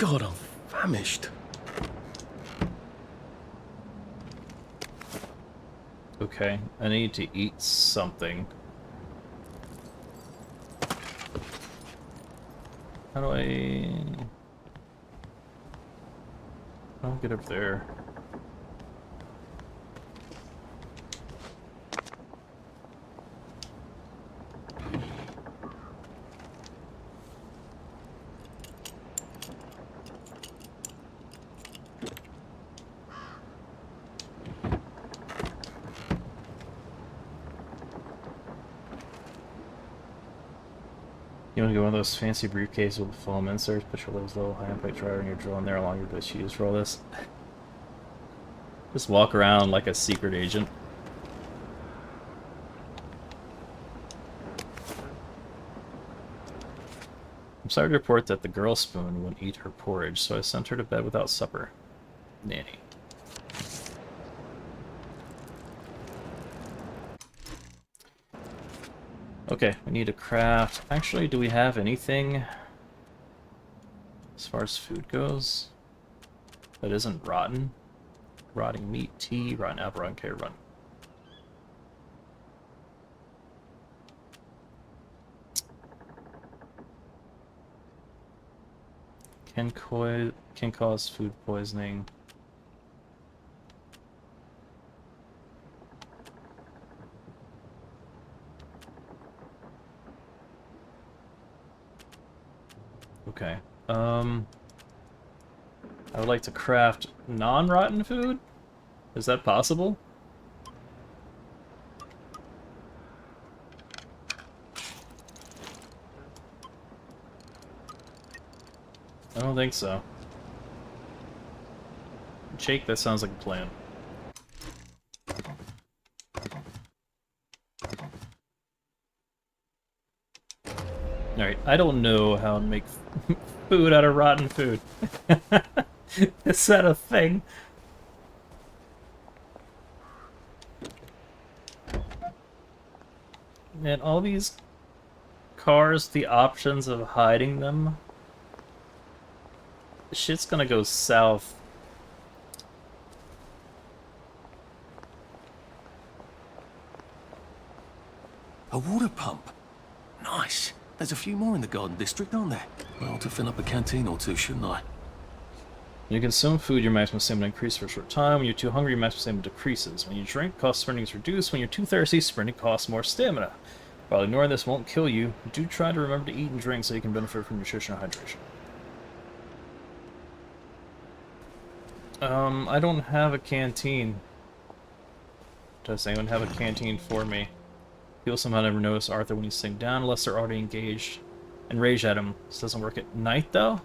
God, I'm famished. Okay, I need to eat something. How do I get up there? You want to get one of those fancy briefcases with foam inserts, put your legs low, high impact driver, and you're drilling there along your bush you use for all this. Just walk around like a secret agent. I'm sorry to report that the girl spoon wouldn't eat her porridge, so I sent her to bed without supper. Nanny. Okay, we need to craft... Actually, do we have anything as far as food goes that isn't rotten? Rotting meat, tea, rotten apple, rotten carrot, rotten. Can cause food poisoning. Okay. I would like to craft non-rotten food? Is that possible? I don't think so. Jake, that sounds like a plan. Alright, I don't know how to make food out of rotten food. Is that a thing? And all these cars, the options of hiding them. Shit's gonna go south. A water pump. Nice. There's a few more in the garden district, aren't there? I ought to fill up a canteen or two, shouldn't I? When you consume food, your maximum stamina increases for a short time. When you're too hungry, your maximum stamina decreases. When you drink, cost of sprinting is reduced. When you're too thirsty, sprinting costs more stamina. While ignoring this won't kill you, do try to remember to eat and drink so you can benefit from nutrition and hydration. I don't have a canteen. Does anyone have a canteen for me? People somehow never notice Arthur when he's sitting down unless they're already engaged and rage at him. This doesn't work at night, though?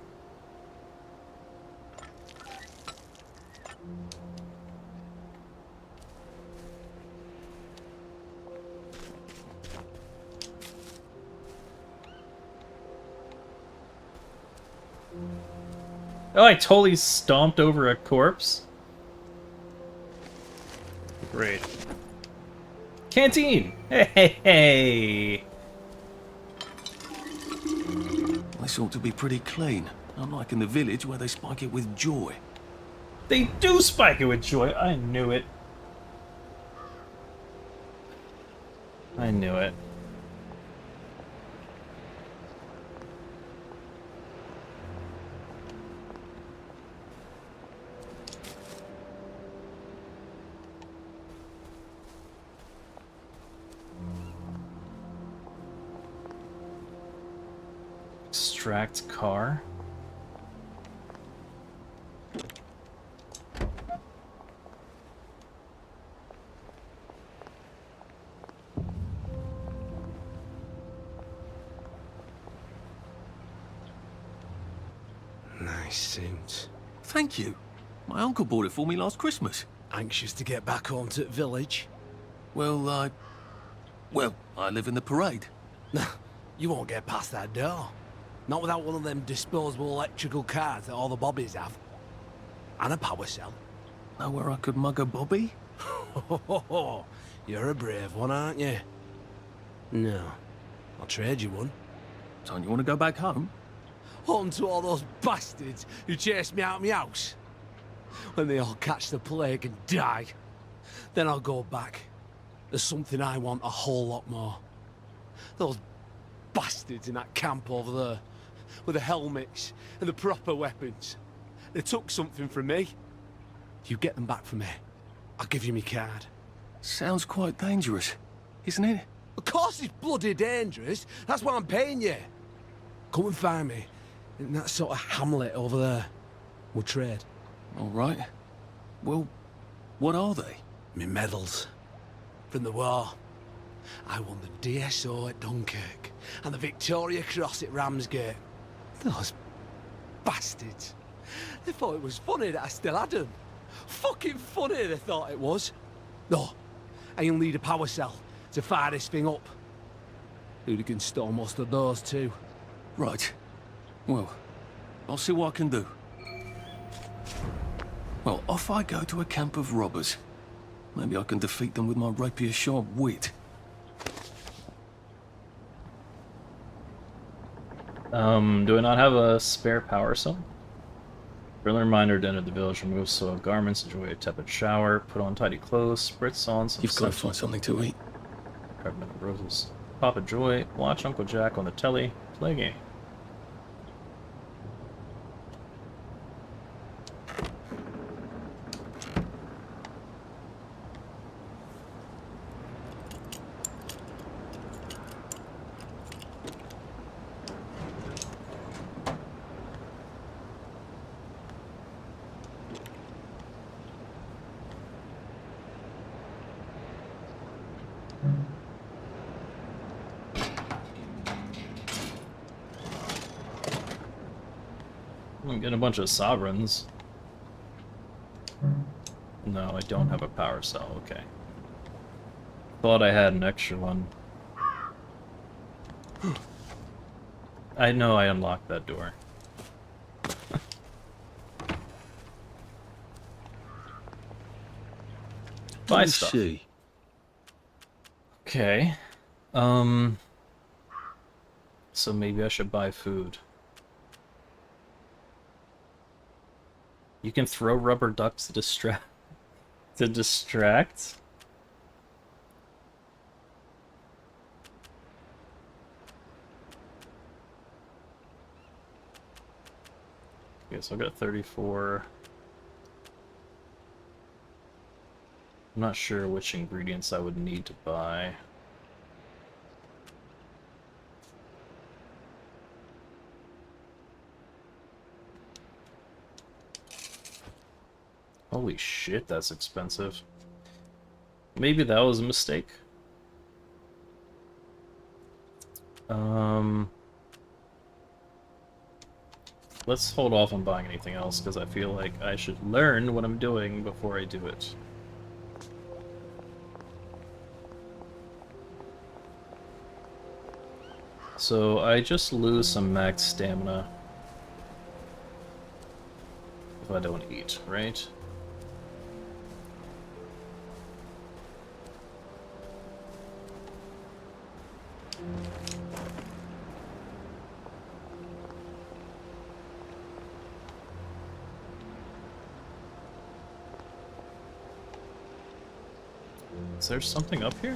Oh, I totally stomped over a corpse. Great. Canteen! Hey, hey, hey! This ought to be pretty clean, unlike in the village where they spike it with joy. They do spike it with joy. I knew it. I knew it. Extract car. Nice suit. Thank you. My uncle bought it for me last Christmas. Anxious to get back home to the village? Well, I live in the parade. You won't get past that door. Not without one of them disposable electrical cars that all the bobbies have. And a power cell. Know where I could mug a bobby? You're a brave one, aren't you? No. I'll trade you one. Don't you want to go back home? On to all those bastards who chased me out of my house. When they all catch the plague and die, then I'll go back. There's something I want a whole lot more. Those bastards in that camp over there, with the helmets and the proper weapons. They took something from me. You get them back for me, I'll give you my card. Sounds quite dangerous, isn't it? Of course it's bloody dangerous. That's why I'm paying you. Come and find me in that sort of hamlet over there. We'll trade. All right. Well, what are they? Me medals. From the war. I won the DSO at Dunkirk and the Victoria Cross at Ramsgate. Those bastards. They thought it was funny that I still had them. Fucking funny they thought it was. No, I'll need a power cell to fire this thing up. Hooligan stole most of those too. Right. Well, I'll see what I can do. Well, off I go to a camp of robbers. Maybe I can defeat them with my rapier-sharp wit. Do I not have a spare power cell? Friendly reminder to enter the village, remove soiled garments, enjoy a tepid shower, put on tidy clothes, spritz on some... You've got to find something to eat. Carpet of roses. Pop a joy, watch Uncle Jack on the telly, play a game. I'm getting a bunch of sovereigns. No, I don't have a power cell, okay. Thought I had an extra one. I know I unlocked that door. Buy stuff. Okay. So maybe I should buy food. You can throw rubber ducks to distract. Okay, so I've got 34. I'm not sure which ingredients I would need to buy. Holy shit, that's expensive. Maybe that was a mistake. Let's hold off on buying anything else, because I feel like I should learn what I'm doing before I do it. So I just lose some max stamina if I don't eat, right? Is there something up here?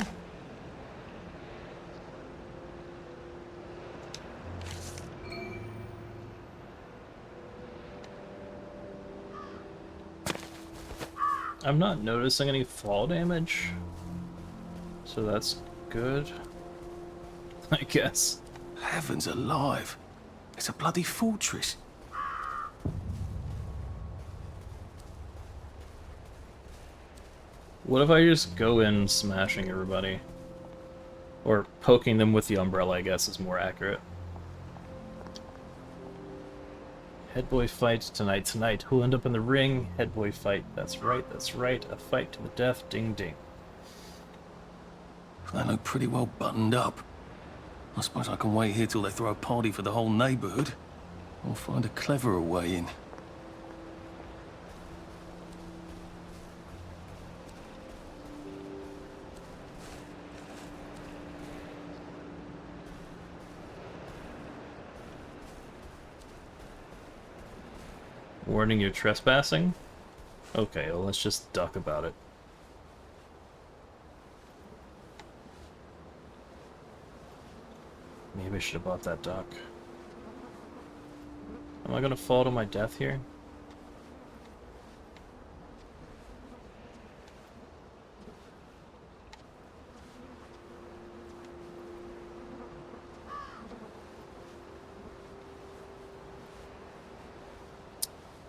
I'm not noticing any fall damage, so that's good, I guess. Heavens alive! It's a bloody fortress. What if I just go in smashing everybody? Or poking them with the umbrella, I guess, is more accurate. Headboy fight tonight. Who'll end up in the ring? Headboy fight. That's right. A fight to the death. Ding ding. They look pretty well buttoned up. I suppose I can wait here till they throw a party for the whole neighborhood. Or find a cleverer way in. Warning, you're trespassing? Okay, well, let's just duck about it. Maybe I should have bought that duck. Am I gonna fall to my death here?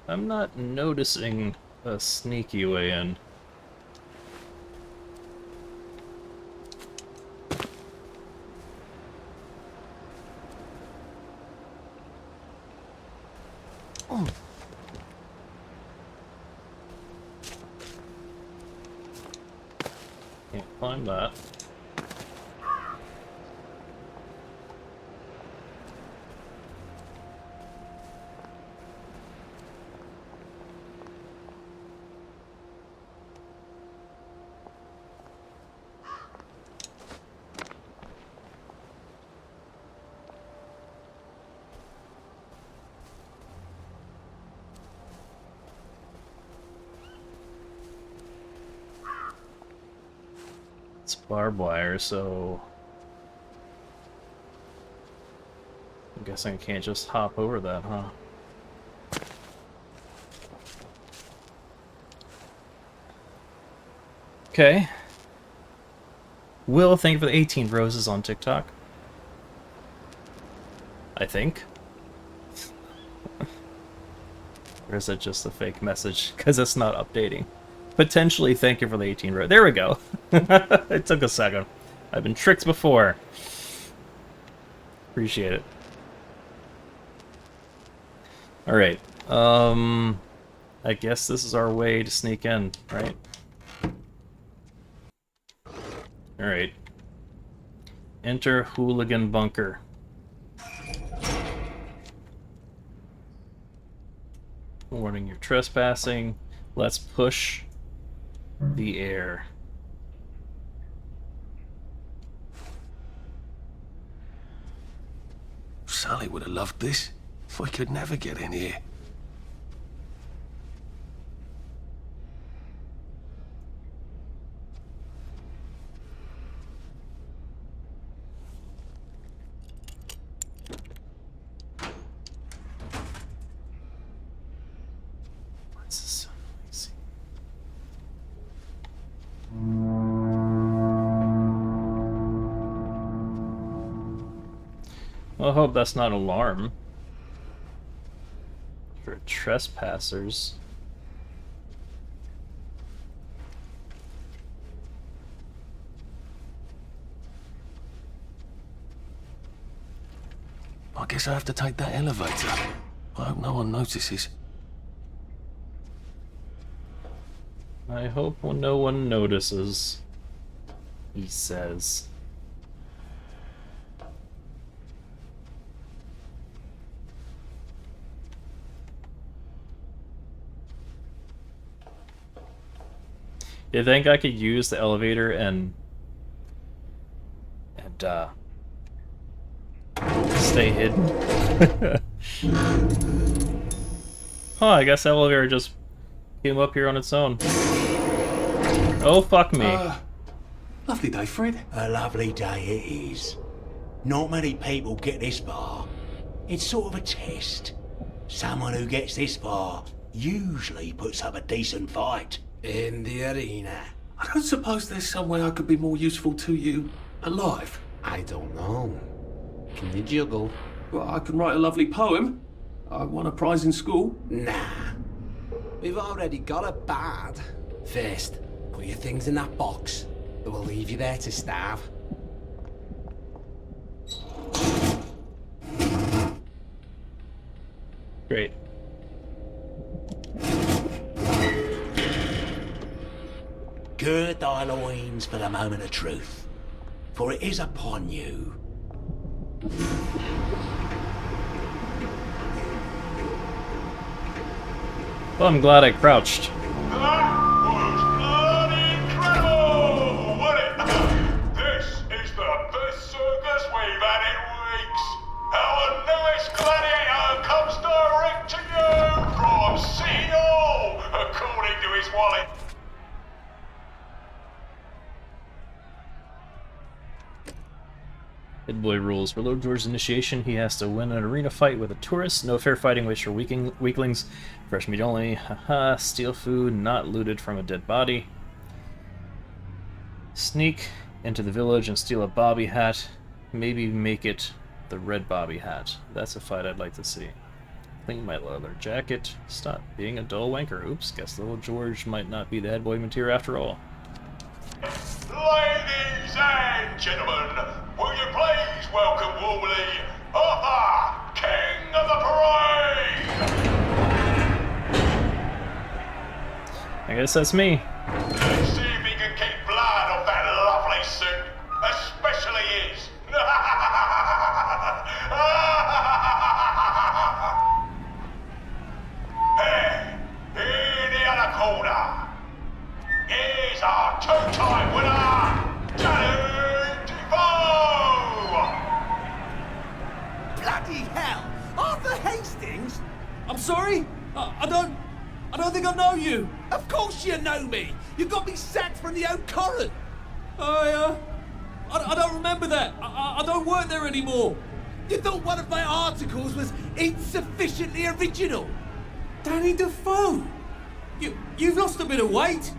I'm not noticing a sneaky way in. Oh. Can't climb that. It's barbed wire, so I'm guessing I can't just hop over that, huh? Okay. Will, thank you for the 18 roses on TikTok. I think. Or is it just a fake message? Because it's not updating. Potentially, thank you for the 18 roses. There we go. It took a second. I've been tricked before. Appreciate it. Alright. I guess this is our way to sneak in, right? Alright. Enter Hooligan Bunker. Warning, you're trespassing. Let's push the air. Sally would have loved this. We could never get in here. Well, I hope that's not an alarm for trespassers. I guess I have to take that elevator. I hope no one notices. I hope no one notices, he says. You think I could use the elevator and stay hidden? Huh, I guess the elevator just came up here on its own. Oh, fuck me. Lovely day, Fred. A lovely day it is. Not many people get this far. It's sort of a test. Someone who gets this far usually puts up a decent fight. In the arena. I don't suppose there's some way I could be more useful to you alive. I don't know. Can you juggle? Well, I can write a lovely poem. I won a prize in school. Nah. We've already got a bard. First, put your things in that box. It will leave you there to starve. Great. Gird thy loins for the moment of truth, for it is upon you. Well, I'm glad I crouched. That was bloody incredible, wasn't it? This is the best circus we've had in weeks. Our newest gladiator comes direct to you from his wallet. Hit Boy rules. For Lord George's initiation, he has to win an arena fight with a tourist. No fair fighting waits for weaklings. Fresh meat only. Haha. Steal food not looted from a dead body. Sneak into the village and steal a bobby hat. Maybe make it the red bobby hat. That's a fight I'd like to see. Clean my leather jacket. Stop being a dull wanker. Oops, guess little George might not be the head boy material after all. Ladies and gentlemen, will you please welcome warmly Arthur, King of the Parade! I guess that's me. Let's see if he can keep blood off that lovely suit, especially his. Hey, in the other corner, here's our two-time winner, Danny Defoe! Bloody hell! Arthur Hastings? I'm sorry? I don't think I know you. Of course you know me. You got me sacked from the Oak Current. I don't remember that. I don't work there anymore. You thought one of my articles was insufficiently original? Danny Defoe? You've lost a bit of weight.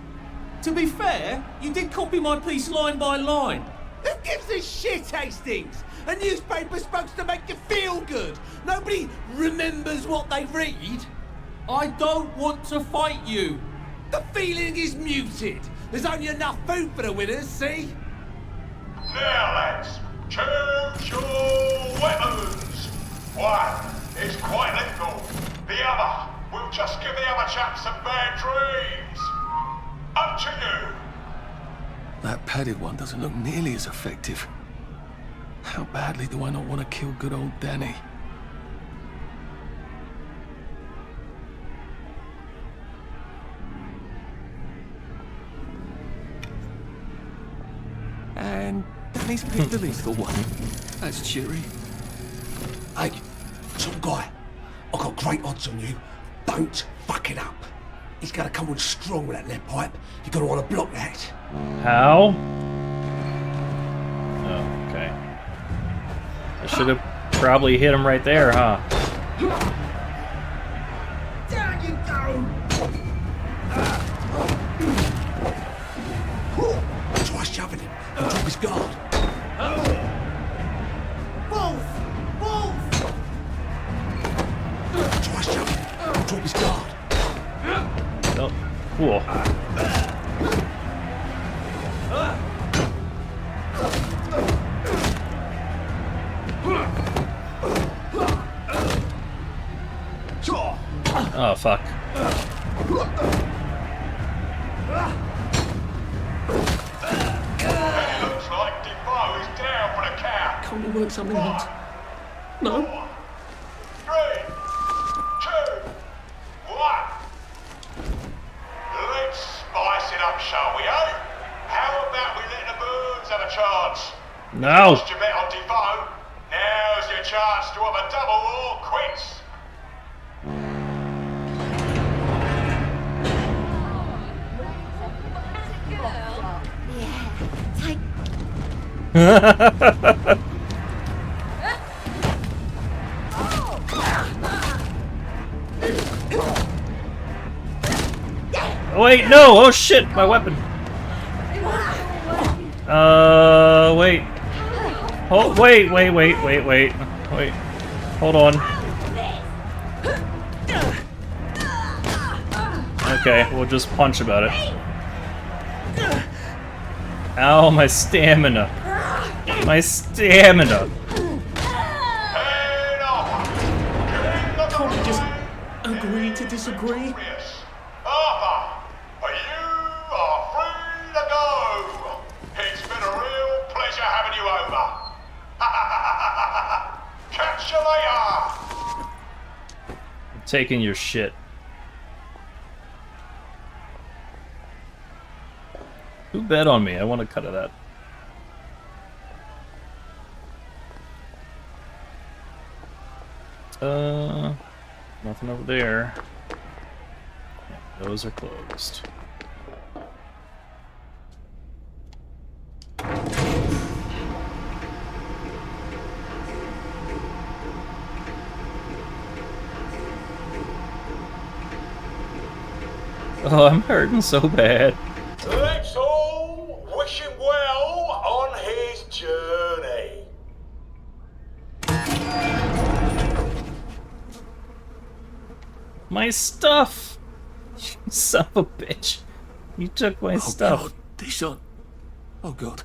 To be fair, you did copy my piece line by line. Who gives a shit, Hastings? A newspaper's supposed to make you feel good. Nobody remembers what they read. I don't want to fight you. The feeling is muted. There's only enough food for the winners, see? Now lads, choose your weapons. One is quite lethal. The other will just give the other chap some bad dreams. Up to you. That padded one doesn't look nearly as effective. How badly do I not want to kill good old Danny? And Danny's picked the lethal one. That's cheery. Hey, some guy, I've got great odds on you. Don't fuck it up. He's gonna come on strong with that lead pipe. You're gonna want to block that. How? Oh, okay. I should have probably hit him right there, huh? Down you go! Try shoving him and drop his guard. Wolf! Wolf! Try shoving him and drop his guard. Oh, cool. Oh, fuck. Looks like Defoe is down for the count. Can't we work something out? No? 3, 2, 1. Let's spice it up, shall we, eh? How about we let the birds have a chance? No. Lost your bet on Defoe. Now's your chance to have a double or quits. Oh, wait, no! Oh shit, my weapon. Wait. Oh, wait. Hold on. Okay, we'll just punch about it. Ow, my stamina. My stamina. Can't we just agree to disagree? Arthur, you are free to go. It's been a real pleasure having you over. Catch you later. I'm taking your shit. Who bet on me? I want a cut of that. Nothing over there. Yeah, those are closed. Oh, I'm hurting so bad. Let's all wish him well on his journey. My stuff! You son of a bitch. You took my stuff. God, this on. Oh god.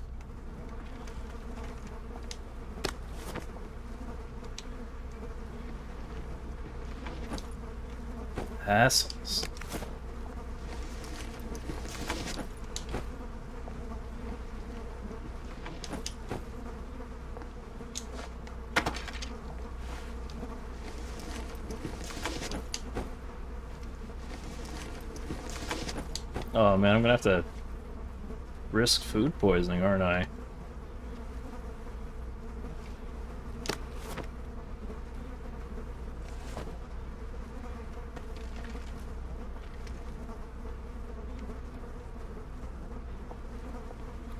Assholes. Oh man, I'm gonna have to risk food poisoning, aren't I?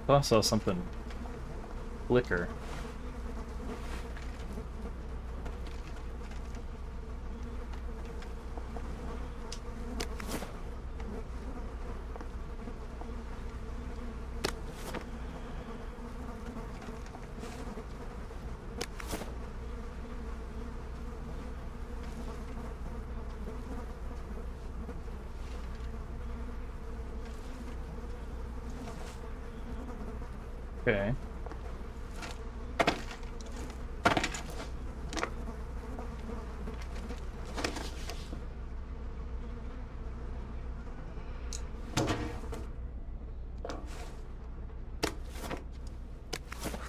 Oh, I saw something flicker. Okay.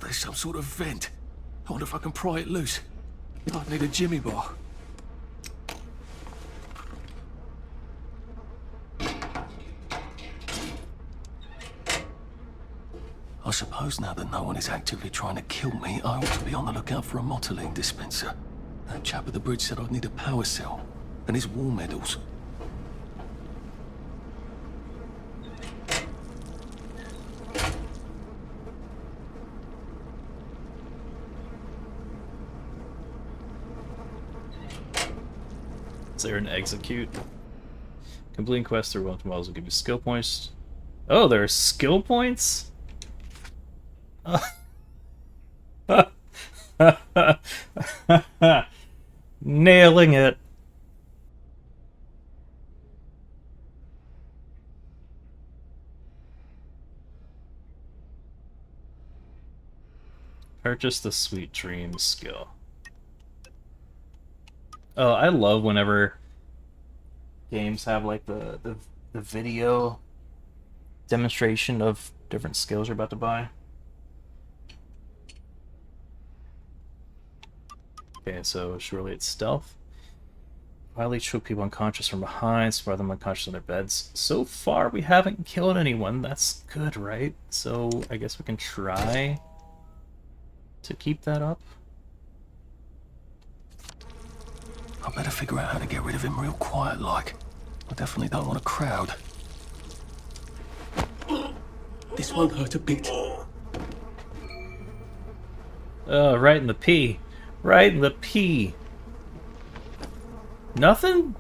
There's some sort of vent. I wonder if I can pry it loose. I'd need a jimmy bar. I suppose now that no one is actively trying to kill me, I ought to be on the lookout for a motoline dispenser. That chap at the bridge said I'd need a power cell and his war medals. Is there an execute? Completing quests through 1 miles will give you skill points. Oh, there are skill points? Nailing it. Purchase the Sweet Dreams skill. Oh, I love whenever games have like the video demonstration of different skills you're about to buy. Okay, so surely it's stealth. Violate, choke people unconscious from behind, spar them unconscious on their beds. So far, we haven't killed anyone. That's good, right? So I guess we can try to keep that up. I better figure out how to get rid of him real quiet like. I definitely don't want a crowd. This won't hurt a bit. Oh, right in the pee. Right in the pee. Nothing?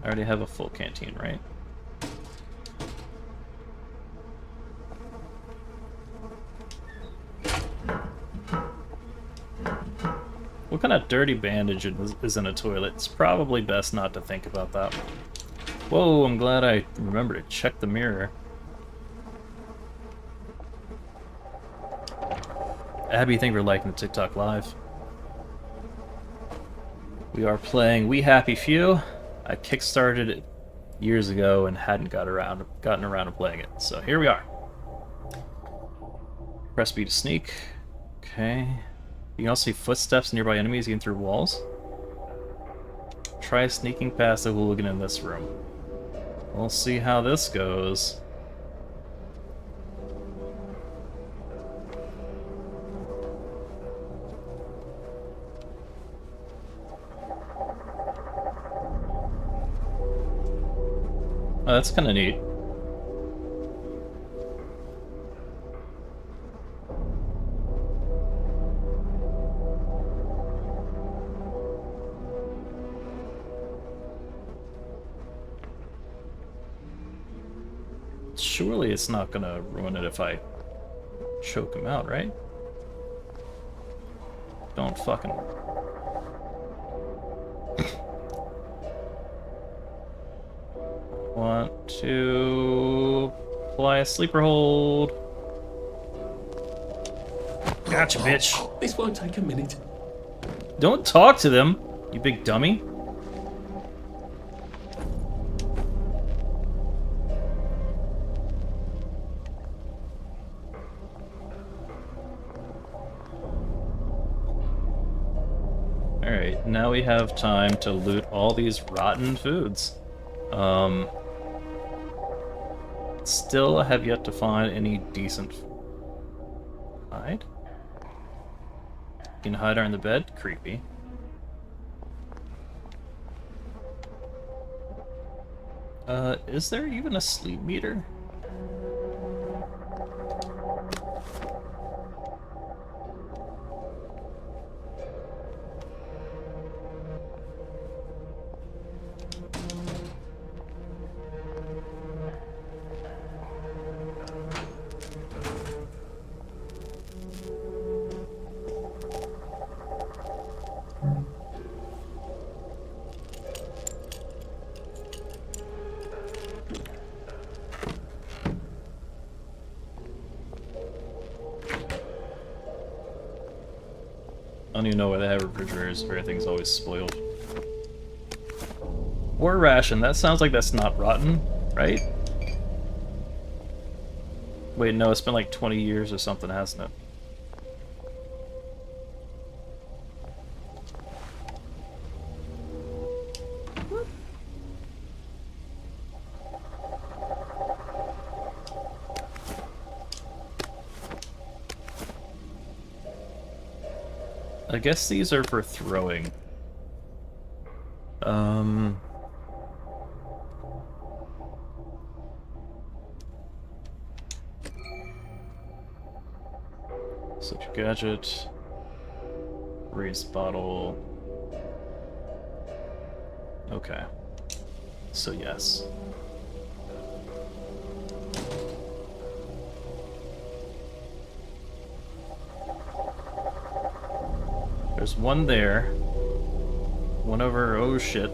I already have a full canteen, right? What kind of dirty bandage is in a toilet? It's probably best not to think about that. Whoa, I'm glad I remembered to check the mirror. Abby, thank you for liking the TikTok live. We are playing We Happy Few. I kickstarted it years ago and hadn't gotten around to playing it. So here we are. Press B to sneak. Okay. You can also see footsteps in nearby enemies getting through walls. Try sneaking past a hooligan in this room. We'll see how this goes. Oh, that's kind of neat. Surely it's not gonna ruin it if I choke him out, right? Don't fucking... Want to apply a sleeper hold. Gotcha, bitch. This won't take a minute. Don't talk to them, you big dummy. Alright, now we have time to loot all these rotten foods. Still have yet to find any decent... Hide? You can hide under the bed? Creepy. Is there even a sleep meter? I don't even know why they have refrigerators if everything's always spoiled. Or ration, that sounds like that's not rotten, right? Wait, no, it's been like 20 years or something, hasn't it? I guess these are for throwing. Such a gadget. Raised bottle. Okay. So yes. There's one there. One over... oh shit.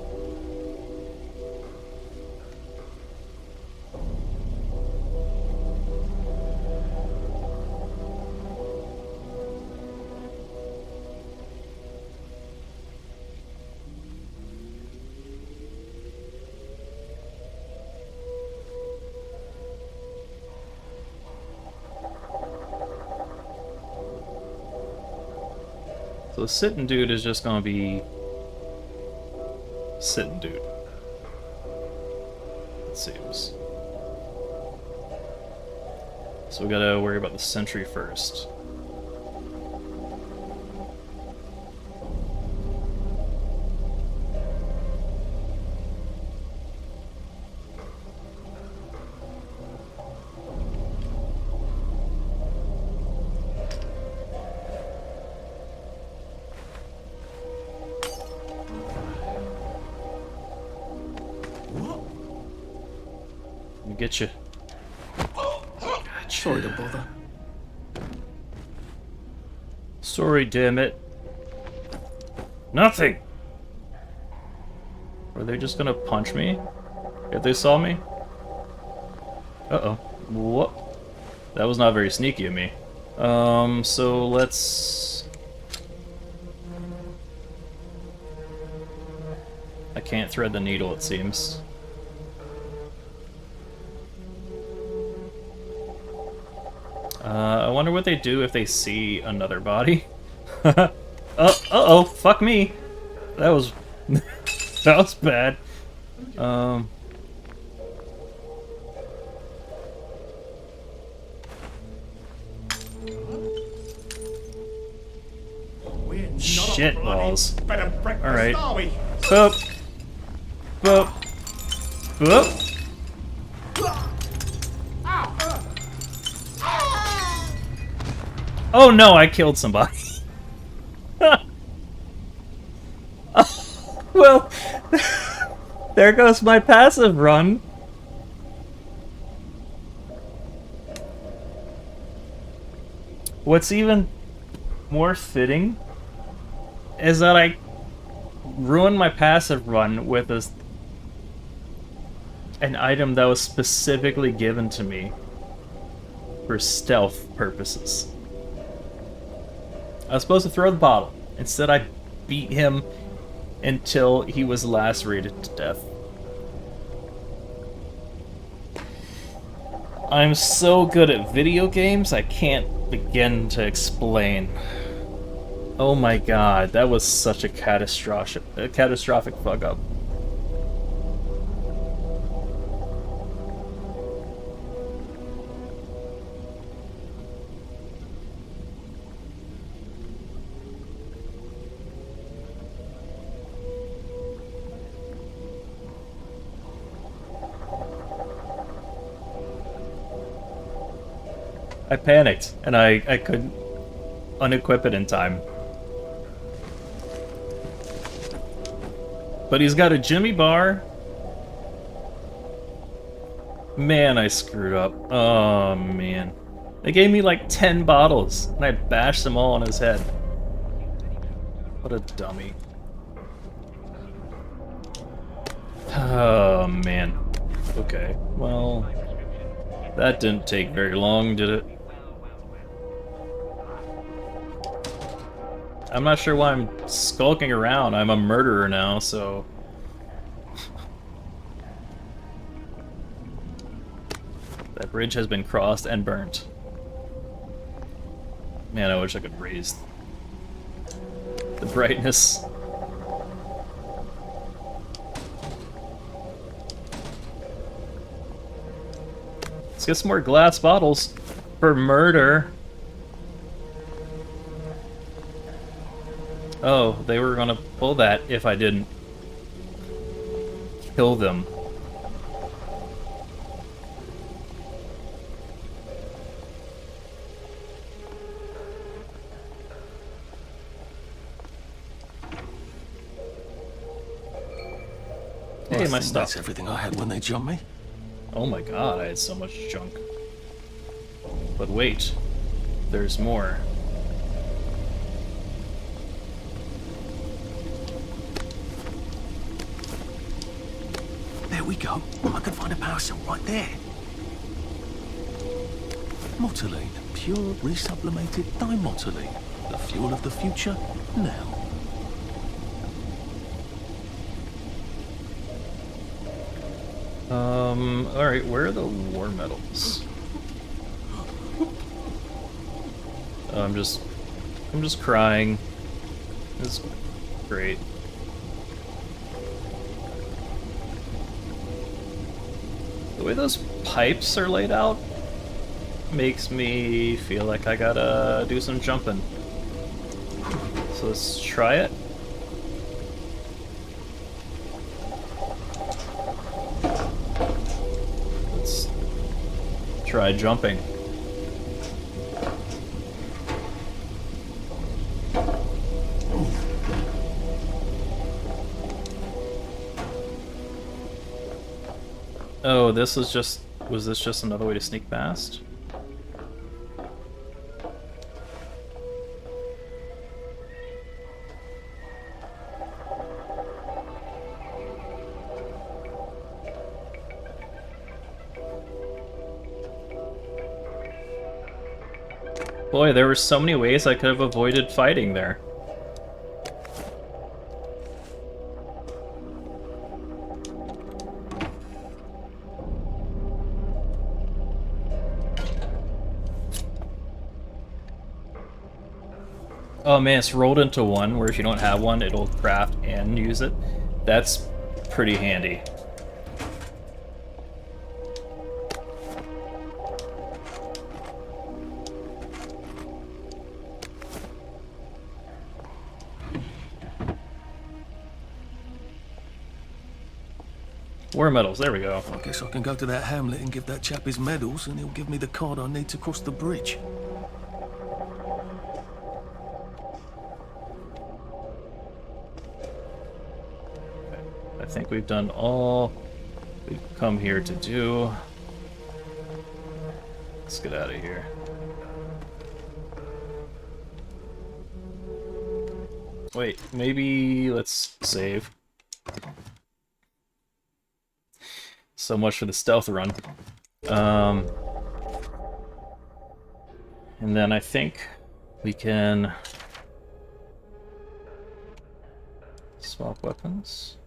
So the sitting dude is just gonna be sitting dude. It seems. So we gotta worry about the sentry first. Get you. Sorry to bother. Sorry, damn it. Nothing. Were they just gonna punch me if they saw me? Uh-oh. What? That was not very sneaky of me. So let's... I can't thread the needle, it seems. I wonder what they do if they see another body. Uh-oh, fuck me. That was... that was bad. Shit balls. Alright. Boop. Boop. Boop. Oh no, I killed somebody. Well, there goes my passive run. What's even more fitting is that I ruined my passive run with an item that was specifically given to me for stealth purposes. I was supposed to throw the bottle. Instead, I beat him until he was lacerated to death. I'm so good at video games, I can't begin to explain. Oh my god, that was such a catastrophic fuck up. I panicked, and I couldn't unequip it in time. But he's got a Jimmy bar. Man, I screwed up. Oh, man. They gave me like 10 bottles, and I bashed them all on his head. What a dummy. Oh, man. Okay, well, that didn't take very long, did it? I'm not sure why I'm skulking around. I'm a murderer now, so... That bridge has been crossed and burnt. Man, I wish I could raise the brightness. Let's get some more glass bottles for murder. Oh, they were gonna pull that if I didn't kill them. Hey, my stuff. That's everything I had when they jumped me. Oh my god, I had so much junk. But wait, there's more. There we go. I can find a power cell right there. Motoline, pure resublimated dimotoline. The fuel of the future, now. Alright, where are the war metals? Oh, I'm just crying. It's great. The way those pipes are laid out makes me feel like I gotta do some jumping. So let's try it. Let's try jumping. Oh, this was this just another way to sneak past? Boy, there were so many ways I could have avoided fighting there. Oh man, it's rolled into one, where if you don't have one, it'll craft and use it. That's pretty handy. War medals, there we go. I guess I can go to that hamlet and give that chap his medals, and he'll give me the card I need to cross the bridge. I think we've done all we've come here to do. Let's get out of here. Wait, maybe let's save. So much for the stealth run. And then I think we can swap weapons.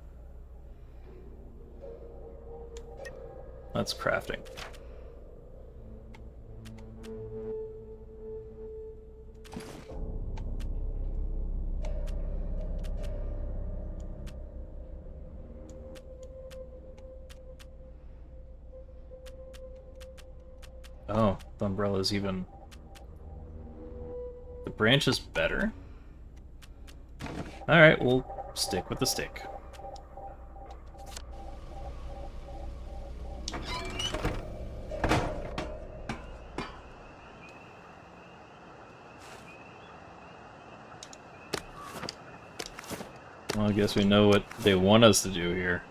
That's crafting. Oh, the umbrella's even... The branch is better? Alright, we'll stick with the stick. Well, I guess we know what they want us to do here.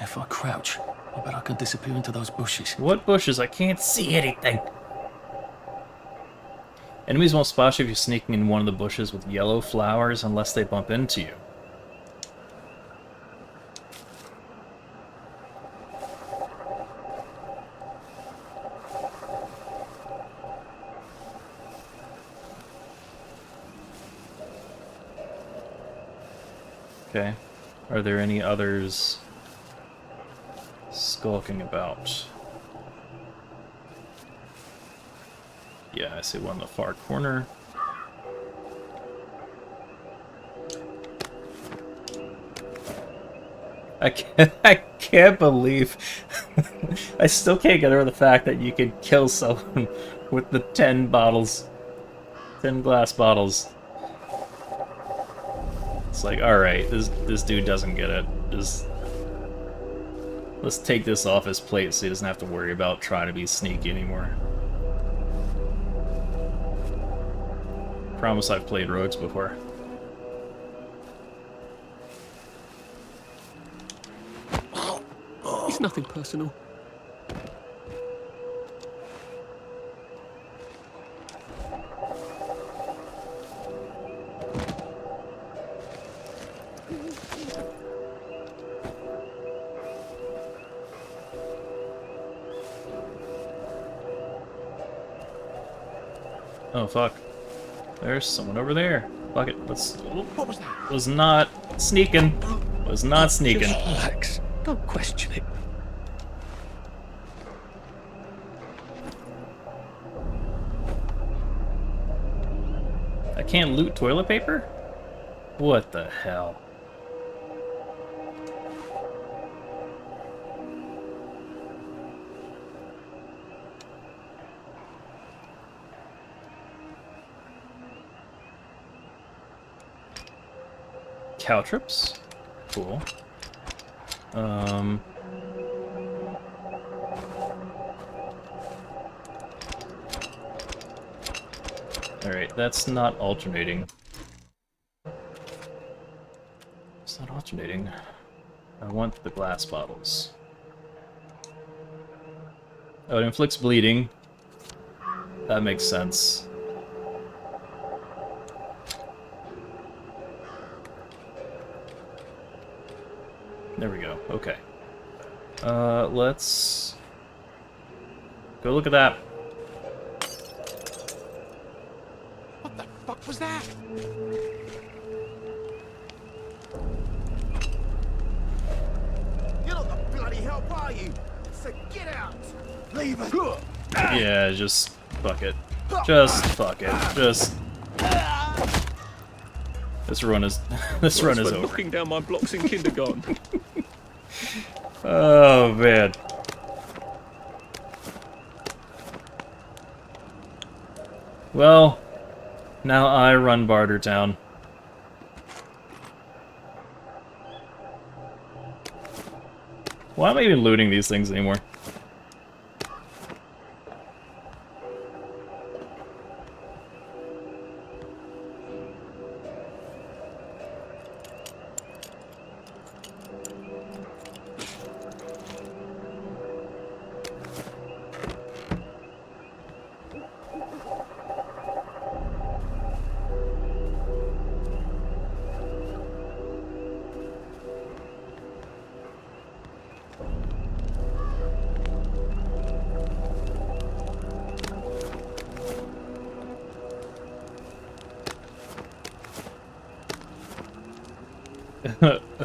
If I crouch, I bet I can disappear into those bushes. What bushes? I can't see anything. Enemies won't spot you if you're sneaking in one of the bushes with yellow flowers unless they bump into you. Okay. Are there any others skulking about? Yeah, I see one in the far corner. I can't believe... I still can't get over the fact that you could kill someone with the 10 bottles. 10 glass bottles. It's like, alright, this dude doesn't get it. Just... Let's take this off his plate so he doesn't have to worry about trying to be sneaky anymore. Promise I've played rogues before. It's nothing personal. Oh fuck. There's someone over there. Fuck it, let's... What was that? Was not sneaking. Was not sneaking. Just relax. Don't question it. I can't loot toilet paper? What the hell? Caltrips? Cool. Alright, that's not alternating. It's not alternating. I want the glass bottles. Oh, it inflicts bleeding. That makes sense. There we go. Okay. Let's go look at that. What the fuck was that? You're not the bloody help, are you? So get out! Leave us! Yeah, just fuck it. Just fuck it. Just... This run is over. Knocking down my blocks in kindergarten. Oh man. Well, now I run Bartertown. Why am I even looting these things anymore?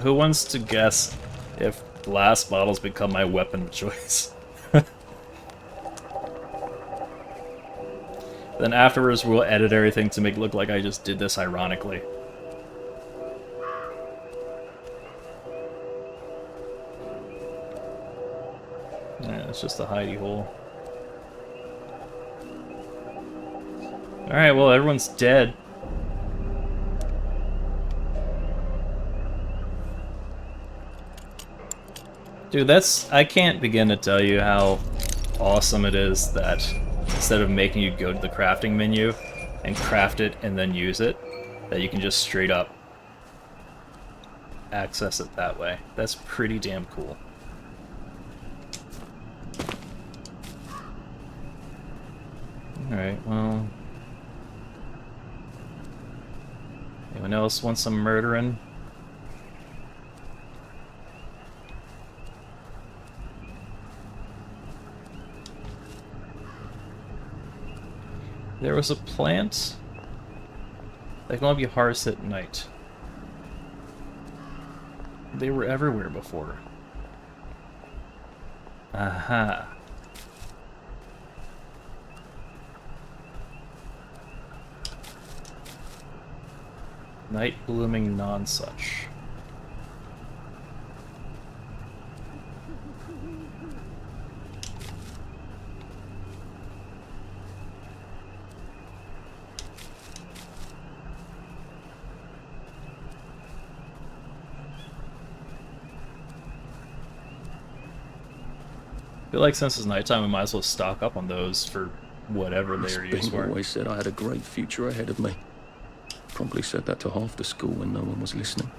Who wants to guess if glass bottles become my weapon of choice? Then afterwards we'll edit everything to make it look like I just did this ironically. Yeah, it's just a hidey hole. Alright, well everyone's dead. Dude, I can't begin to tell you how awesome it is that instead of making you go to the crafting menu and craft it and then use it, that you can just straight up access it that way. That's pretty damn cool. Alright, well... anyone else want some murdering? There was a plant that can only be harvested at night. They were everywhere before. Aha. Night blooming nonsuch. I feel like since it's nighttime, we might as well stock up on those for whatever they are used for. Always said I had a great future ahead of me. Probably said that to half the school when no one was listening.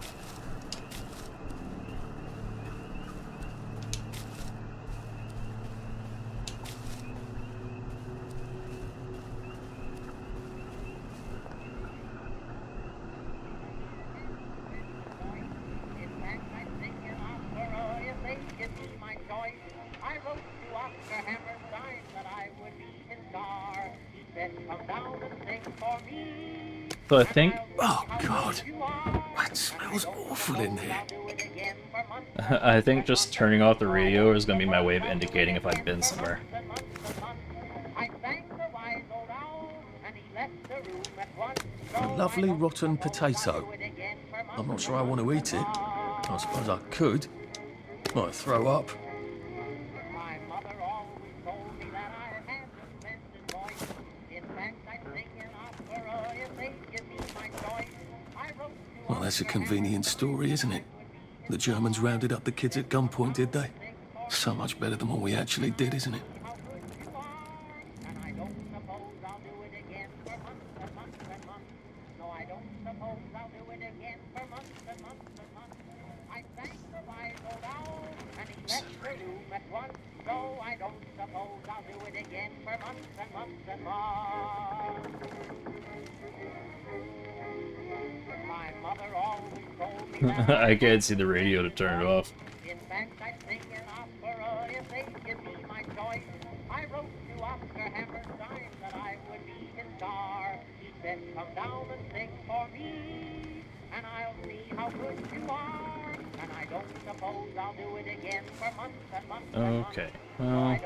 So I think... oh god, that smells awful in here. I think just turning off the radio is going to be my way of indicating if I've been somewhere. A lovely rotten potato. I'm not sure I want to eat it. I suppose I could. Might throw up. Well, that's a convenient story, isn't it? The Germans rounded up the kids at gunpoint, did they? So much better than what we actually did, isn't it? I can't see the radio to turn it off. Okay, well...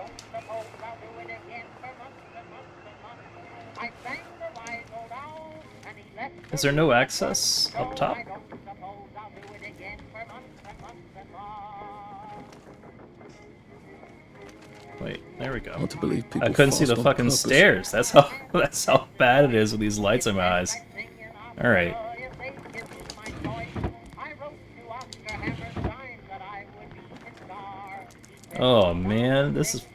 is there no access up top? Wait, there we go. Hard to believe people I couldn't see the fast on fucking purpose. stairs. That's how bad it is with these lights in my eyes. All right. Oh man, this is...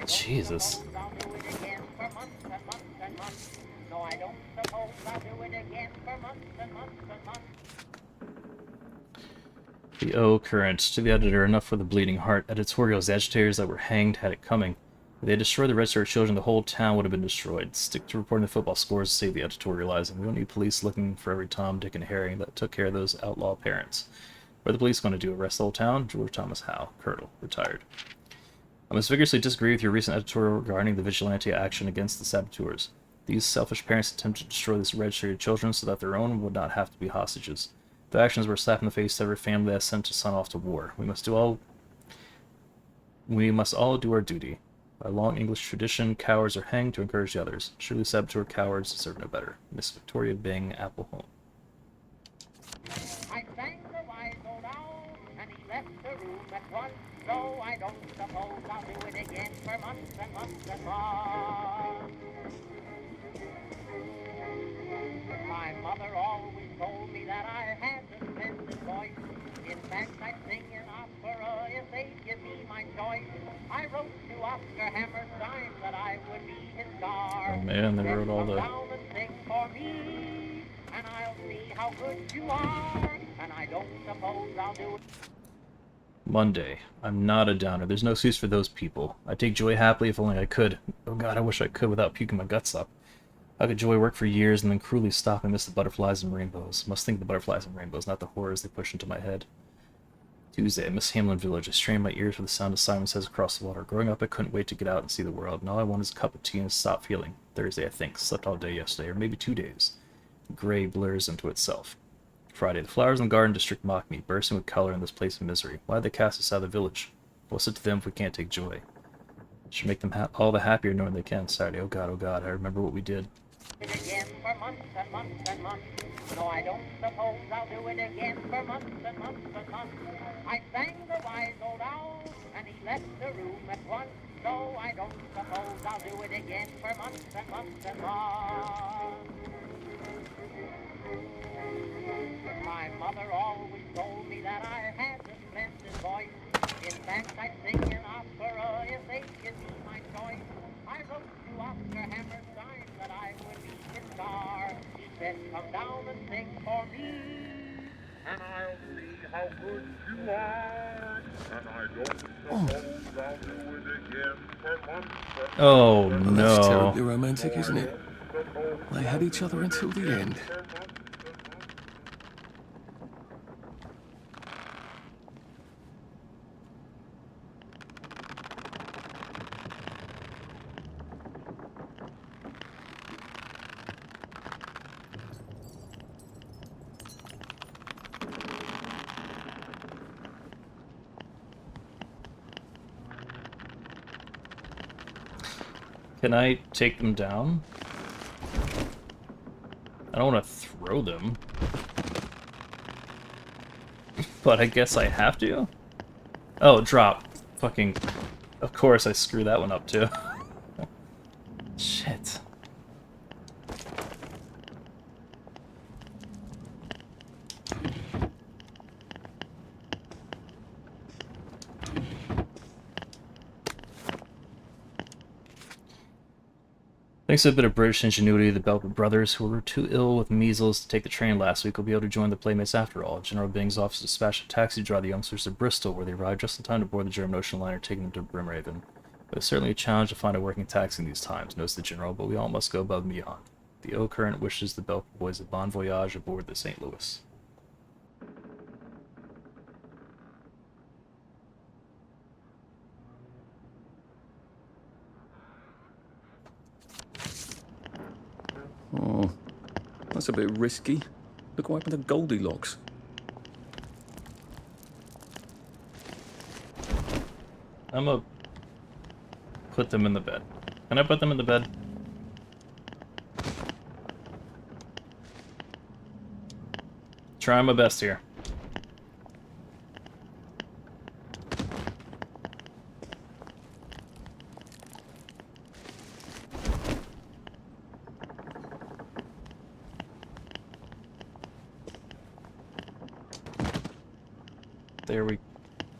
Jesus. The O current. To the editor, enough for the bleeding heart. Editorials, agitators that were hanged had it coming. If they destroyed the registered children, the whole town would have been destroyed. Stick to reporting the football scores to save the editorializing. We don't need police looking for every Tom, Dick, and Harry that took care of those outlaw parents. What are the police going to do? Arrest the whole town? George Thomas Howe, Colonel, retired. I must vigorously disagree with your recent editorial regarding the vigilante action against the saboteurs. These selfish parents attempted to destroy this registry of children so that their own would not have to be hostages. Their actions were a slap in the face to every family that has sent a son off to war. We must all do our duty. By long English tradition, cowards are hanged to encourage the others. Surely saboteur cowards deserve no better. Miss Victoria Bing, Apple Home. I sang the wise old owl, and he left the room at once, so I don't suppose I'll do it again for months and months and months. My mother always told me that I had a splendid voice. In fact, I'd sing an opera if they'd give me my choice. I wrote to Oscar Hammerstein that I would be his star. Oh man, they wrote all the... Down and sing for me, and I'll see how good you are, and I don't suppose I'll do it. Monday. I'm not a downer. There's no excuse for those people. I take joy happily if only I could. Oh god, I wish I could without puking my guts up. How could joy work for years and then cruelly stop and miss the butterflies and rainbows? Must think of the butterflies and rainbows, not the horrors they push into my head. Tuesday, Miss Hamlin Village. I strained my ears for the sound of Simon Says across the water. Growing up, I couldn't wait to get out and see the world, and all I want is a cup of tea and stop feeling. Thursday, I think. Slept all day yesterday, or maybe 2 days. Gray blurs into itself. Friday, the flowers in the garden district mock me, bursting with color in this place of misery. Why did they cast us out of the village? What's it to them if we can't take joy? Should make them all the happier knowing they can. Saturday, oh god, I remember what we did. Again for months and months and months. No, I don't suppose I'll do it again for months and months and months. I sang the wise old owl, and he left the room at once. So I don't suppose I'll do it again for months and months and months. My mother always told me that I had a splendid voice. In fact, I'd sing an opera if they'd give me my choice. I wrote to Oscar Hammerstein that I would be his star. He said, come down and sing for me, and I'll see how good you are. And I don't suppose I'll do it again for months. Oh Well, no. that's terribly romantic, isn't it? They had each other until the end. Can I take them down? I don't want to throw them. But I guess I have to? Oh, drop. Fucking... Of course I screwed that one up too. Shit. Thanks to a bit of British ingenuity, the Belper brothers, who were too ill with measles to take the train last week, will be able to join the Playmates after all. General Bing's office dispatched a taxi to drive the youngsters to Bristol, where they arrived just in time to board the German Ocean liner taking them to Brimraven. But it's certainly a challenge to find a working taxi in these times, notes the General, but we all must go above and beyond. The O Current wishes the Belper boys a bon voyage aboard the St. Louis. Oh, that's a bit risky. Look what happened to Goldilocks. I'm gonna put them in the bed. Can I put them in the bed? Try my best here.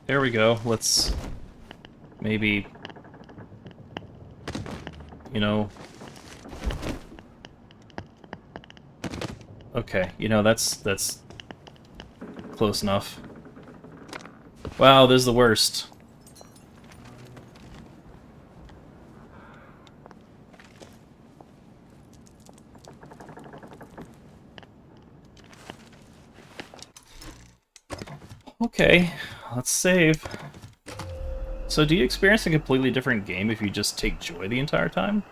There we go. Let's maybe, you know, okay, you know, that's close enough. Wow, this is the worst. Okay, let's save. So do you experience a completely different game if you just take joy the entire time?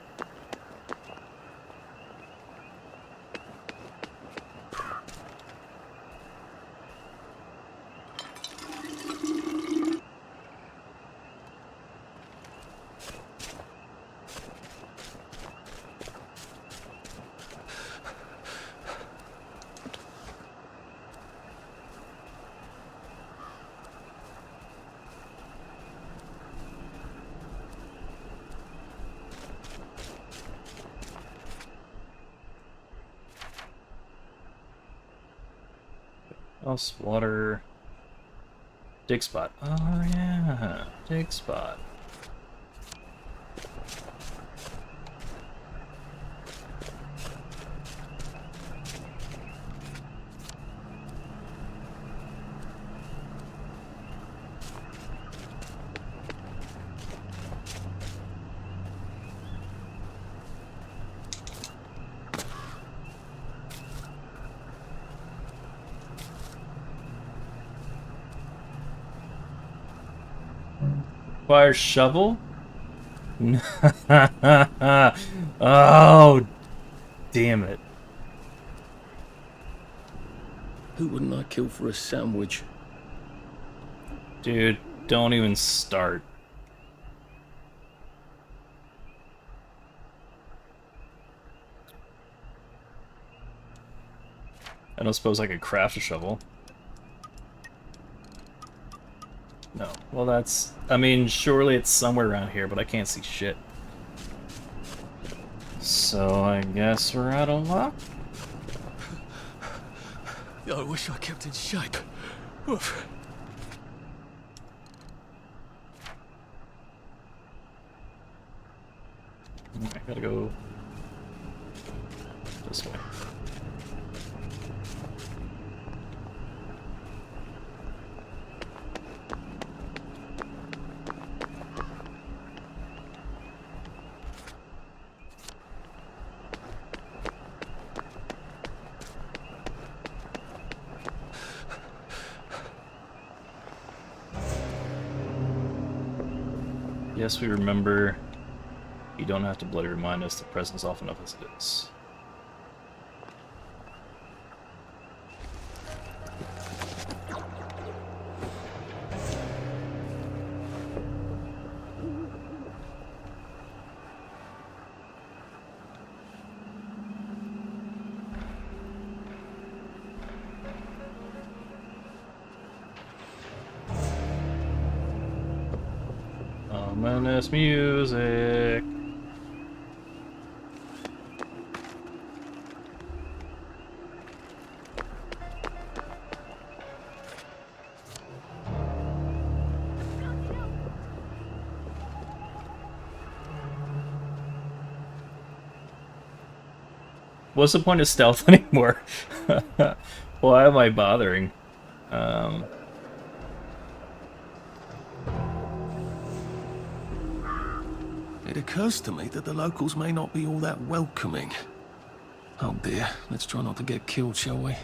House, water, dig spot. Oh yeah, dig spot. Fire shovel? Oh, damn it. Who wouldn't I kill for a sandwich? Dude, don't even start. I don't suppose I could craft a shovel. No. Well, that's... I mean, surely it's somewhere around here, but I can't see shit. So I guess we're out of luck? I wish I kept in shape. Oof. I gotta go this way. Yes, we remember. You don't have to bloody remind us the present's often enough as it is. Ominous music. What's the point of stealth anymore? Why am I bothering? It occurs to me that the locals may not be all that welcoming. Oh dear, let's try not to get killed, shall we?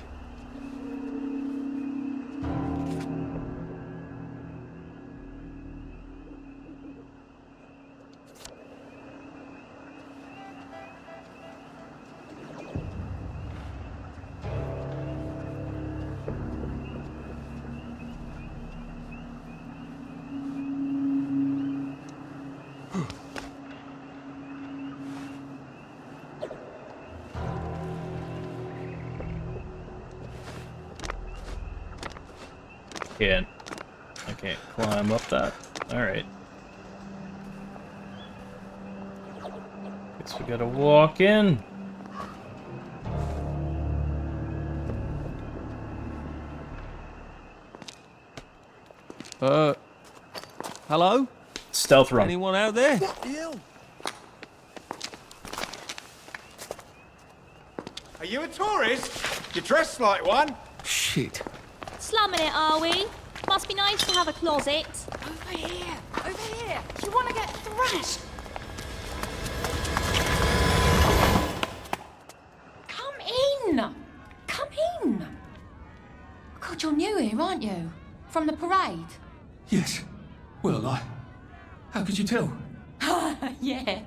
I can't climb up that. Alright. Guess we gotta walk in. Hello? Stealth run. Anyone out there? What the hell? Are you a tourist? You dress like one. Shit. Slumming it, are we? Must be nice to have a closet. Over here! Over here! You want to get thrashed? Come in! Come in! God, you're new here, aren't you? From the parade? Yes. Well, how could you tell? Yeah.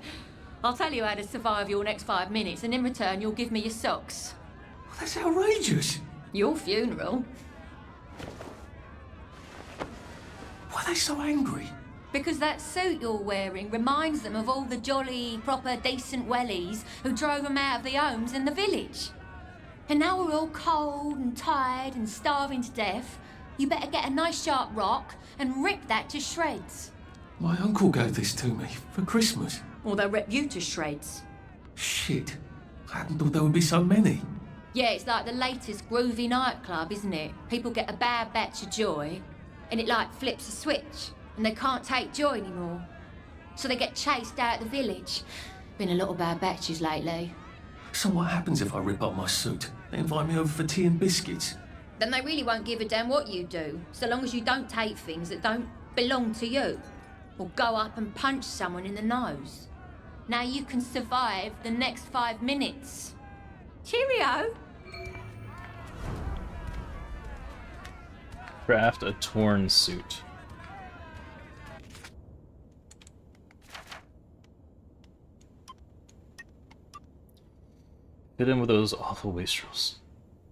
I'll tell you how to survive your next 5 minutes, and in return you'll give me your socks. Well, that's outrageous. Your funeral. Why are they so angry? Because that suit you're wearing reminds them of all the jolly, proper, decent wellies who drove them out of their homes in the village. And now we're all cold and tired and starving to death. You better get a nice sharp rock and rip that to shreds. My uncle gave this to me for Christmas. Or they'll rip you to shreds. Shit. I hadn't thought there would be so many. Yeah, it's like the latest groovy nightclub, isn't it? People get a bad batch of joy, and it like flips a switch, and they can't take joy anymore. So they get chased out of the village. Been a lot of bad batches lately. So what happens if I rip up my suit? They invite me over for tea and biscuits. Then they really won't give a damn what you do, so long as you don't take things that don't belong to you. Or go up and punch someone in the nose. Now you can survive the next 5 minutes. Cheerio! Craft a torn suit. Fit in with those awful wastrels.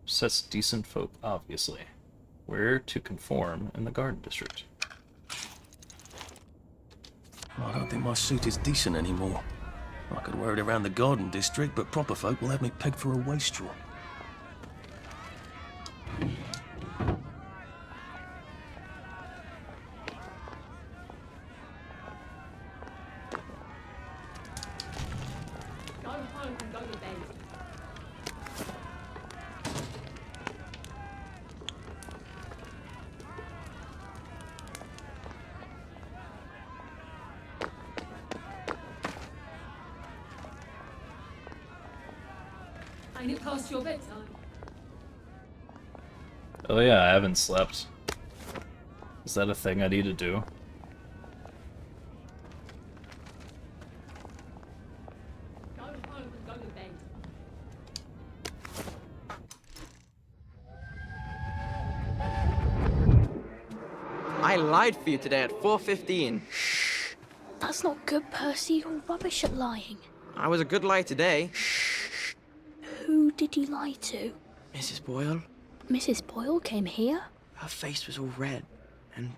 Sets decent folk, obviously. Where to conform in the Garden District? I don't think my suit is decent anymore. I could wear it around the Garden District, but proper folk will have me pegged for a wastrel. Go home and go to bed. Ain't it past your bedtime? Oh yeah, I haven't slept. Is that a thing I need to do? Go home and go to bed. I lied for you today at 4:15. That's not good, Percy. You're rubbish at lying. I was a good liar today. Who did you lie to? Mrs. Boyle, Mrs. Boyle came here? her face was all red, and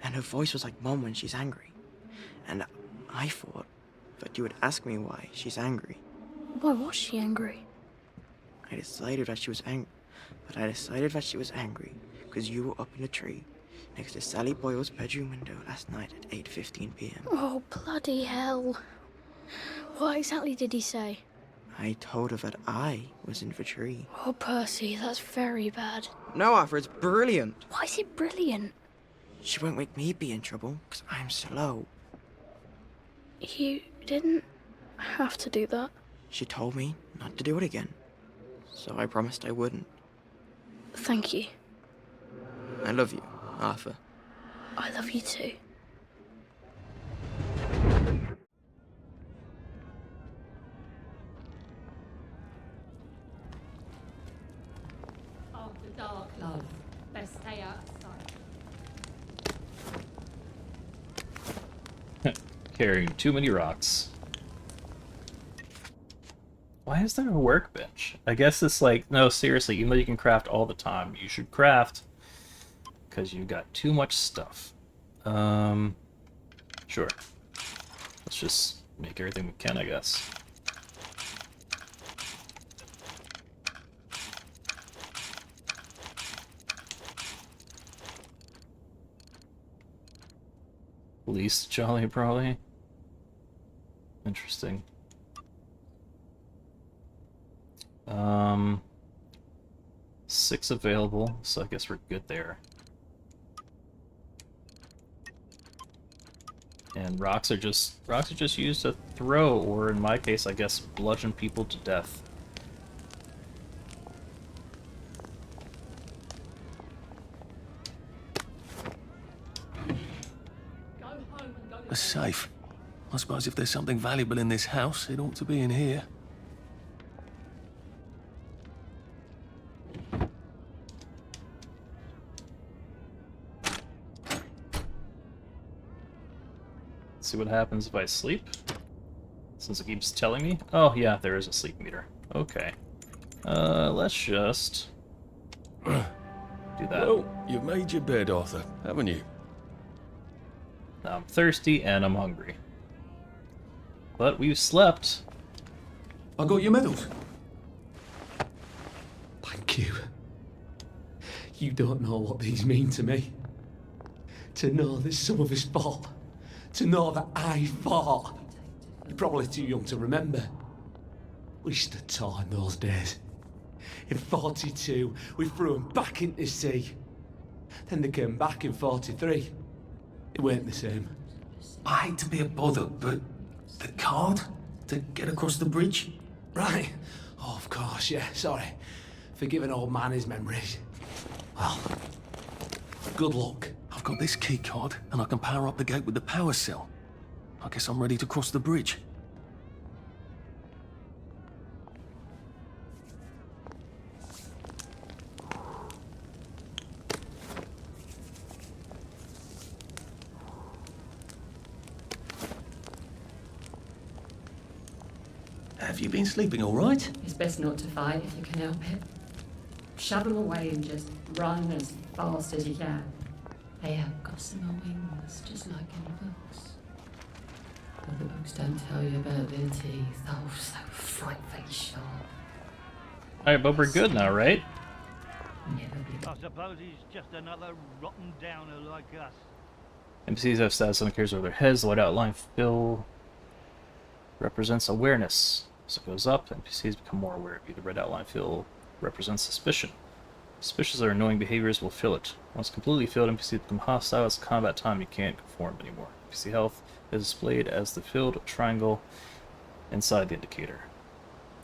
her voice was like Mom when she's angry. And I thought that you would ask me why she's angry. Why was she angry? I decided that she was angry. But I decided that she was angry because you were up in the tree next to Sally Boyle's bedroom window last night at 8:15 p.m. Oh, bloody hell. What exactly did he say? I told her that I was in the tree. Oh, Percy, that's very bad. No, Arthur, it's brilliant. Why is it brilliant? She won't make me be in trouble because I'm slow. You didn't have to do that. She told me not to do it again. So I promised I wouldn't. Thank you. I love you, Arthur. I love you too. After dark, love. Best stay outside. Carrying too many rocks. Why is there a workbench? I guess it's like, no, seriously, even though you can craft all the time, you should craft because you got too much stuff. Sure. Let's just make everything we can, I guess. Least jolly, probably. Interesting. 6 available, so I guess we're good there. And rocks are just used to throw, or in my case, I guess, bludgeon people to death. A safe. I suppose if there's something valuable in this house, it ought to be in here. See what happens if I sleep? Since it keeps telling me. Oh yeah, there is a sleep meter. Okay. Let's just do that. Well, you've made your bed, Arthur, haven't you? I'm thirsty and I'm hungry. But we've slept. I got your medals. Thank you. You don't know what these mean to me. To know that some of us fought. To know that I fought. You're probably too young to remember. We stood tall in those days. In 42, we threw them back into the sea. Then they came back in 43. It weren't the same. I hate to be a bother, but the card to get across the bridge? Right. Oh, of course, yeah, sorry. Forgive an old man his memories. Well, good luck. I've got this key card, and I can power up the gate with the power cell. I guess I'm ready to cross the bridge. Have you been sleeping all right? It's best not to fight if you can help it. Shovel away and just run as fast as you can. They have gossamer wings, just like in the books. But the books don't tell you about their teeth. Oh, so frightfully sharp. Alright, but we're good now, right? I suppose he's just another rotten downer like us. NPCs have stats on the characters over their heads. The white outline fill represents awareness. As it goes up, NPCs become more aware of you. The red outline fill represents suspicion. Suspicious or annoying behaviors will fill it. Once completely filled, NPCs become hostile. It's combat time, you can't conform anymore. NPC health is displayed as the filled triangle inside the indicator.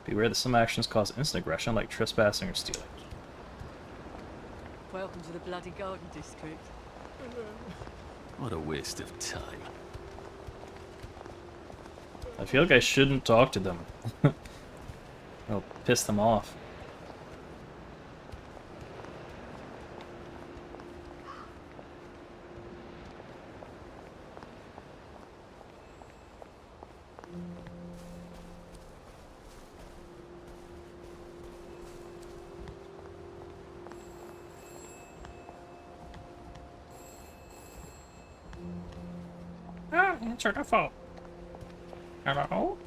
Beware that some actions cause instant aggression, like trespassing or stealing. Welcome to the bloody garden district. What a waste of time. I feel like I shouldn't talk to them. I'll piss them off. Answer the phone. Hello?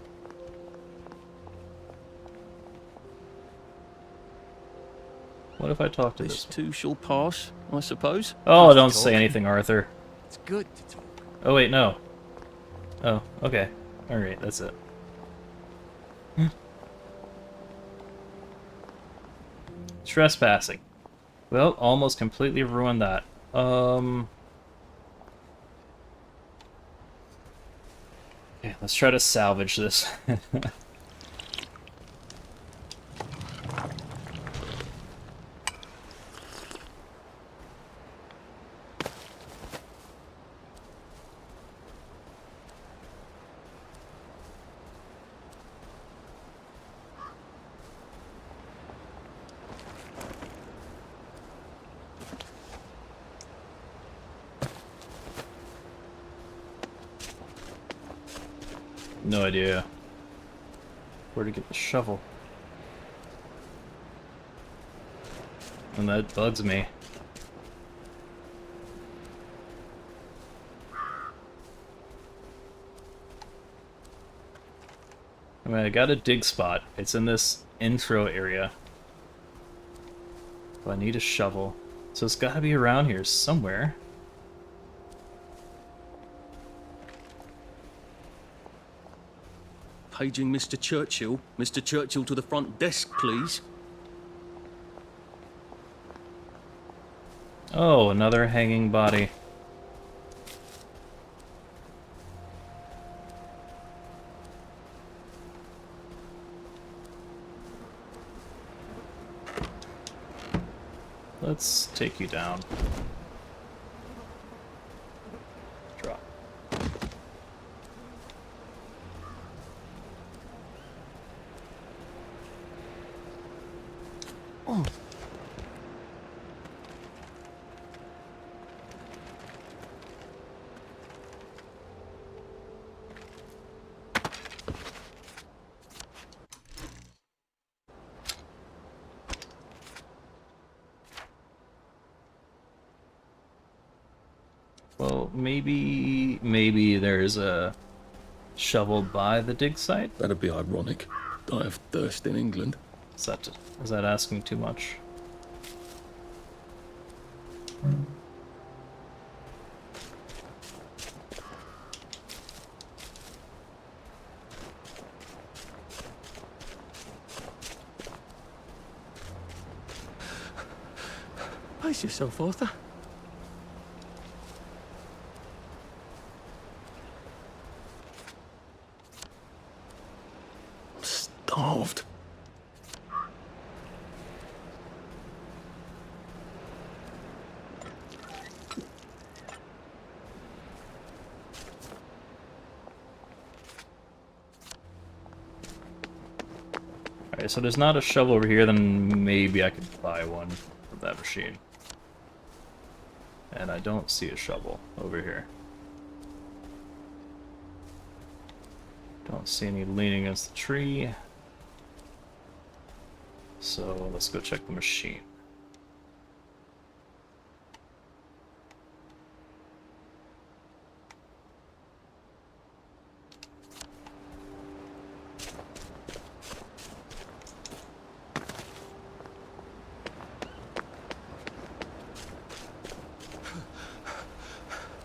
What if I talk to this? This too shall pass, I suppose. Oh, don't say anything, Arthur. It's good to talk. Oh, wait, no. Oh, okay. Alright, that's it. Trespassing. Well, almost completely ruined that. Okay, let's try to salvage this. No idea where to get the shovel. And that bugs me. I mean, I got a dig spot. It's in this intro area. But I need a shovel. So it's gotta be around here somewhere. Paging Mr. Churchill. Mr. Churchill to the front desk, please. Oh, another hanging body. Let's take you down. Drop. Oh. Well, maybe there's a shovel by the dig site? That'd be ironic. Die of thirst in England. Is that asking too much? Pace yourself, Arthur. I'm starved. Alright, so there's not a shovel over here, then maybe I could buy one from that machine. And I don't see a shovel over here. Don't see any leaning against the tree. So let's go check the machine.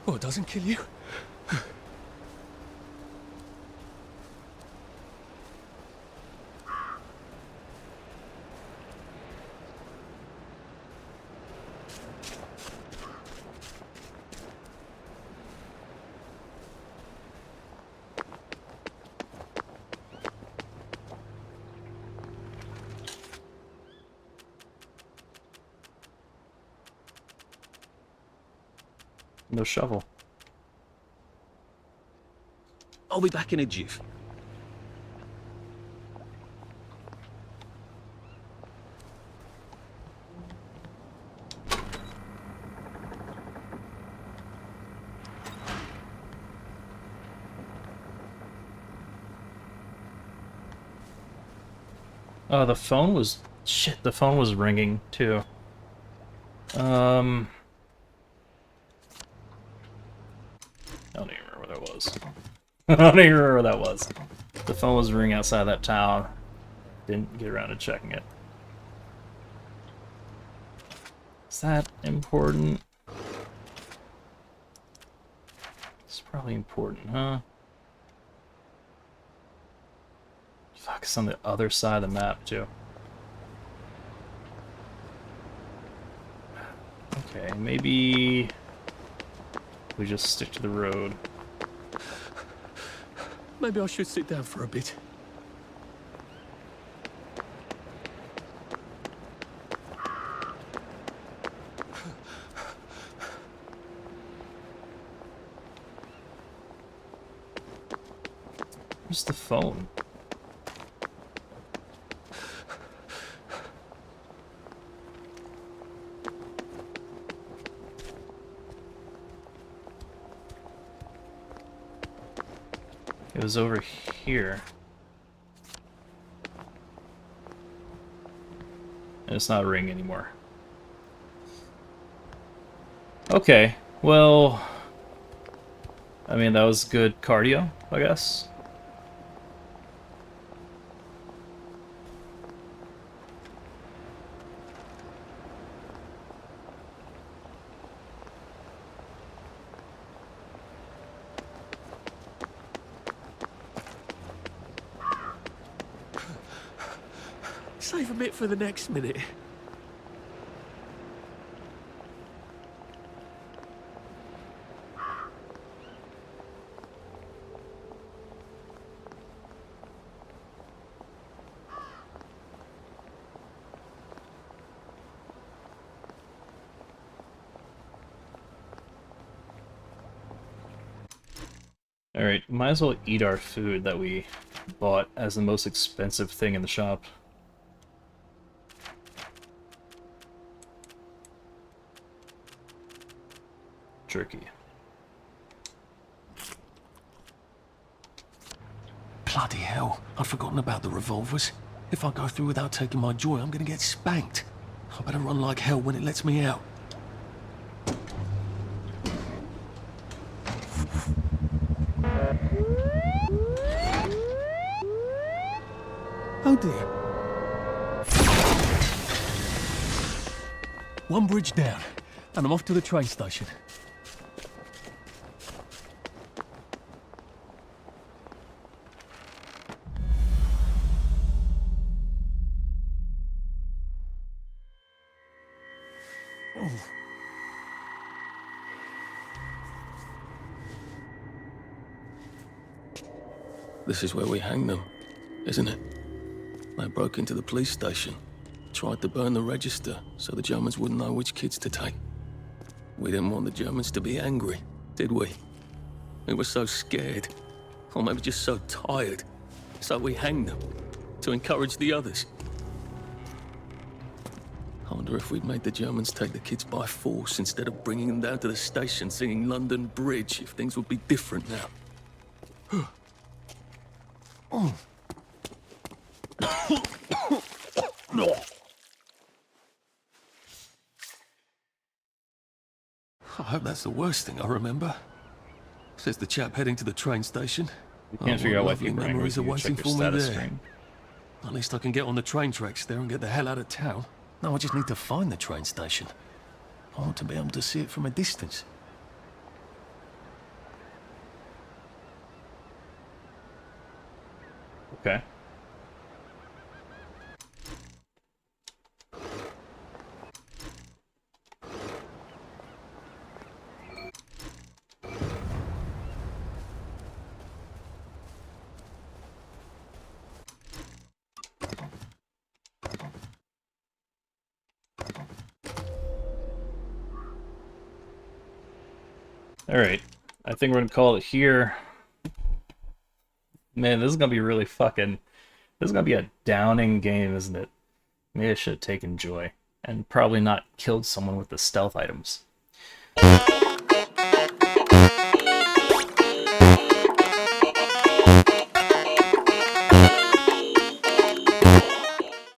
Oh, it doesn't kill you? No shovel. I'll be back in a jiff. Oh, the phone was... Shit, the phone was ringing, too. I don't even remember where that was. I don't even remember where that was. The phone was ringing outside that town. Didn't get around to checking it. Is that important? It's probably important, huh? Fuck, it's on the other side of the map, too. Okay, maybe we just stick to the road. Maybe I should sit down for a bit. Where's the phone? It was over here. And it's not ringing anymore. Okay, well... I mean, that was good cardio, I guess. Save a bit for the next minute. Alright, might as well eat our food that we bought as the most expensive thing in the shop. Jerky. Bloody hell, I'd forgotten about the revolvers. If I go through without taking my joy, I'm gonna get spanked. I better run like hell when it lets me out. Oh dear. One bridge down, and I'm off to the train station. This is where we hang them, isn't it? They broke into the police station, tried to burn the register so the Germans wouldn't know which kids to take. We didn't want the Germans to be angry, did we? We were so scared, or maybe just so tired, so we hanged them to encourage the others. I wonder if we'd made the Germans take the kids by force instead of bringing them down to the station singing London Bridge, if things would be different now. Oh. I hope that's the worst thing I remember. Says the chap heading to the train station. You can't figure out why people are angry memories are if you waiting check your for me status there. screen. At least I can get on the train tracks there and get the hell out of town. No, I just need to find the train station. I want to be able to see it from a distance. Okay. Alright, I think we're gonna call it here. Man, this is gonna be really fucking... This is gonna be a downing game, isn't it? Maybe I should have taken Joy. And probably not killed someone with the stealth items.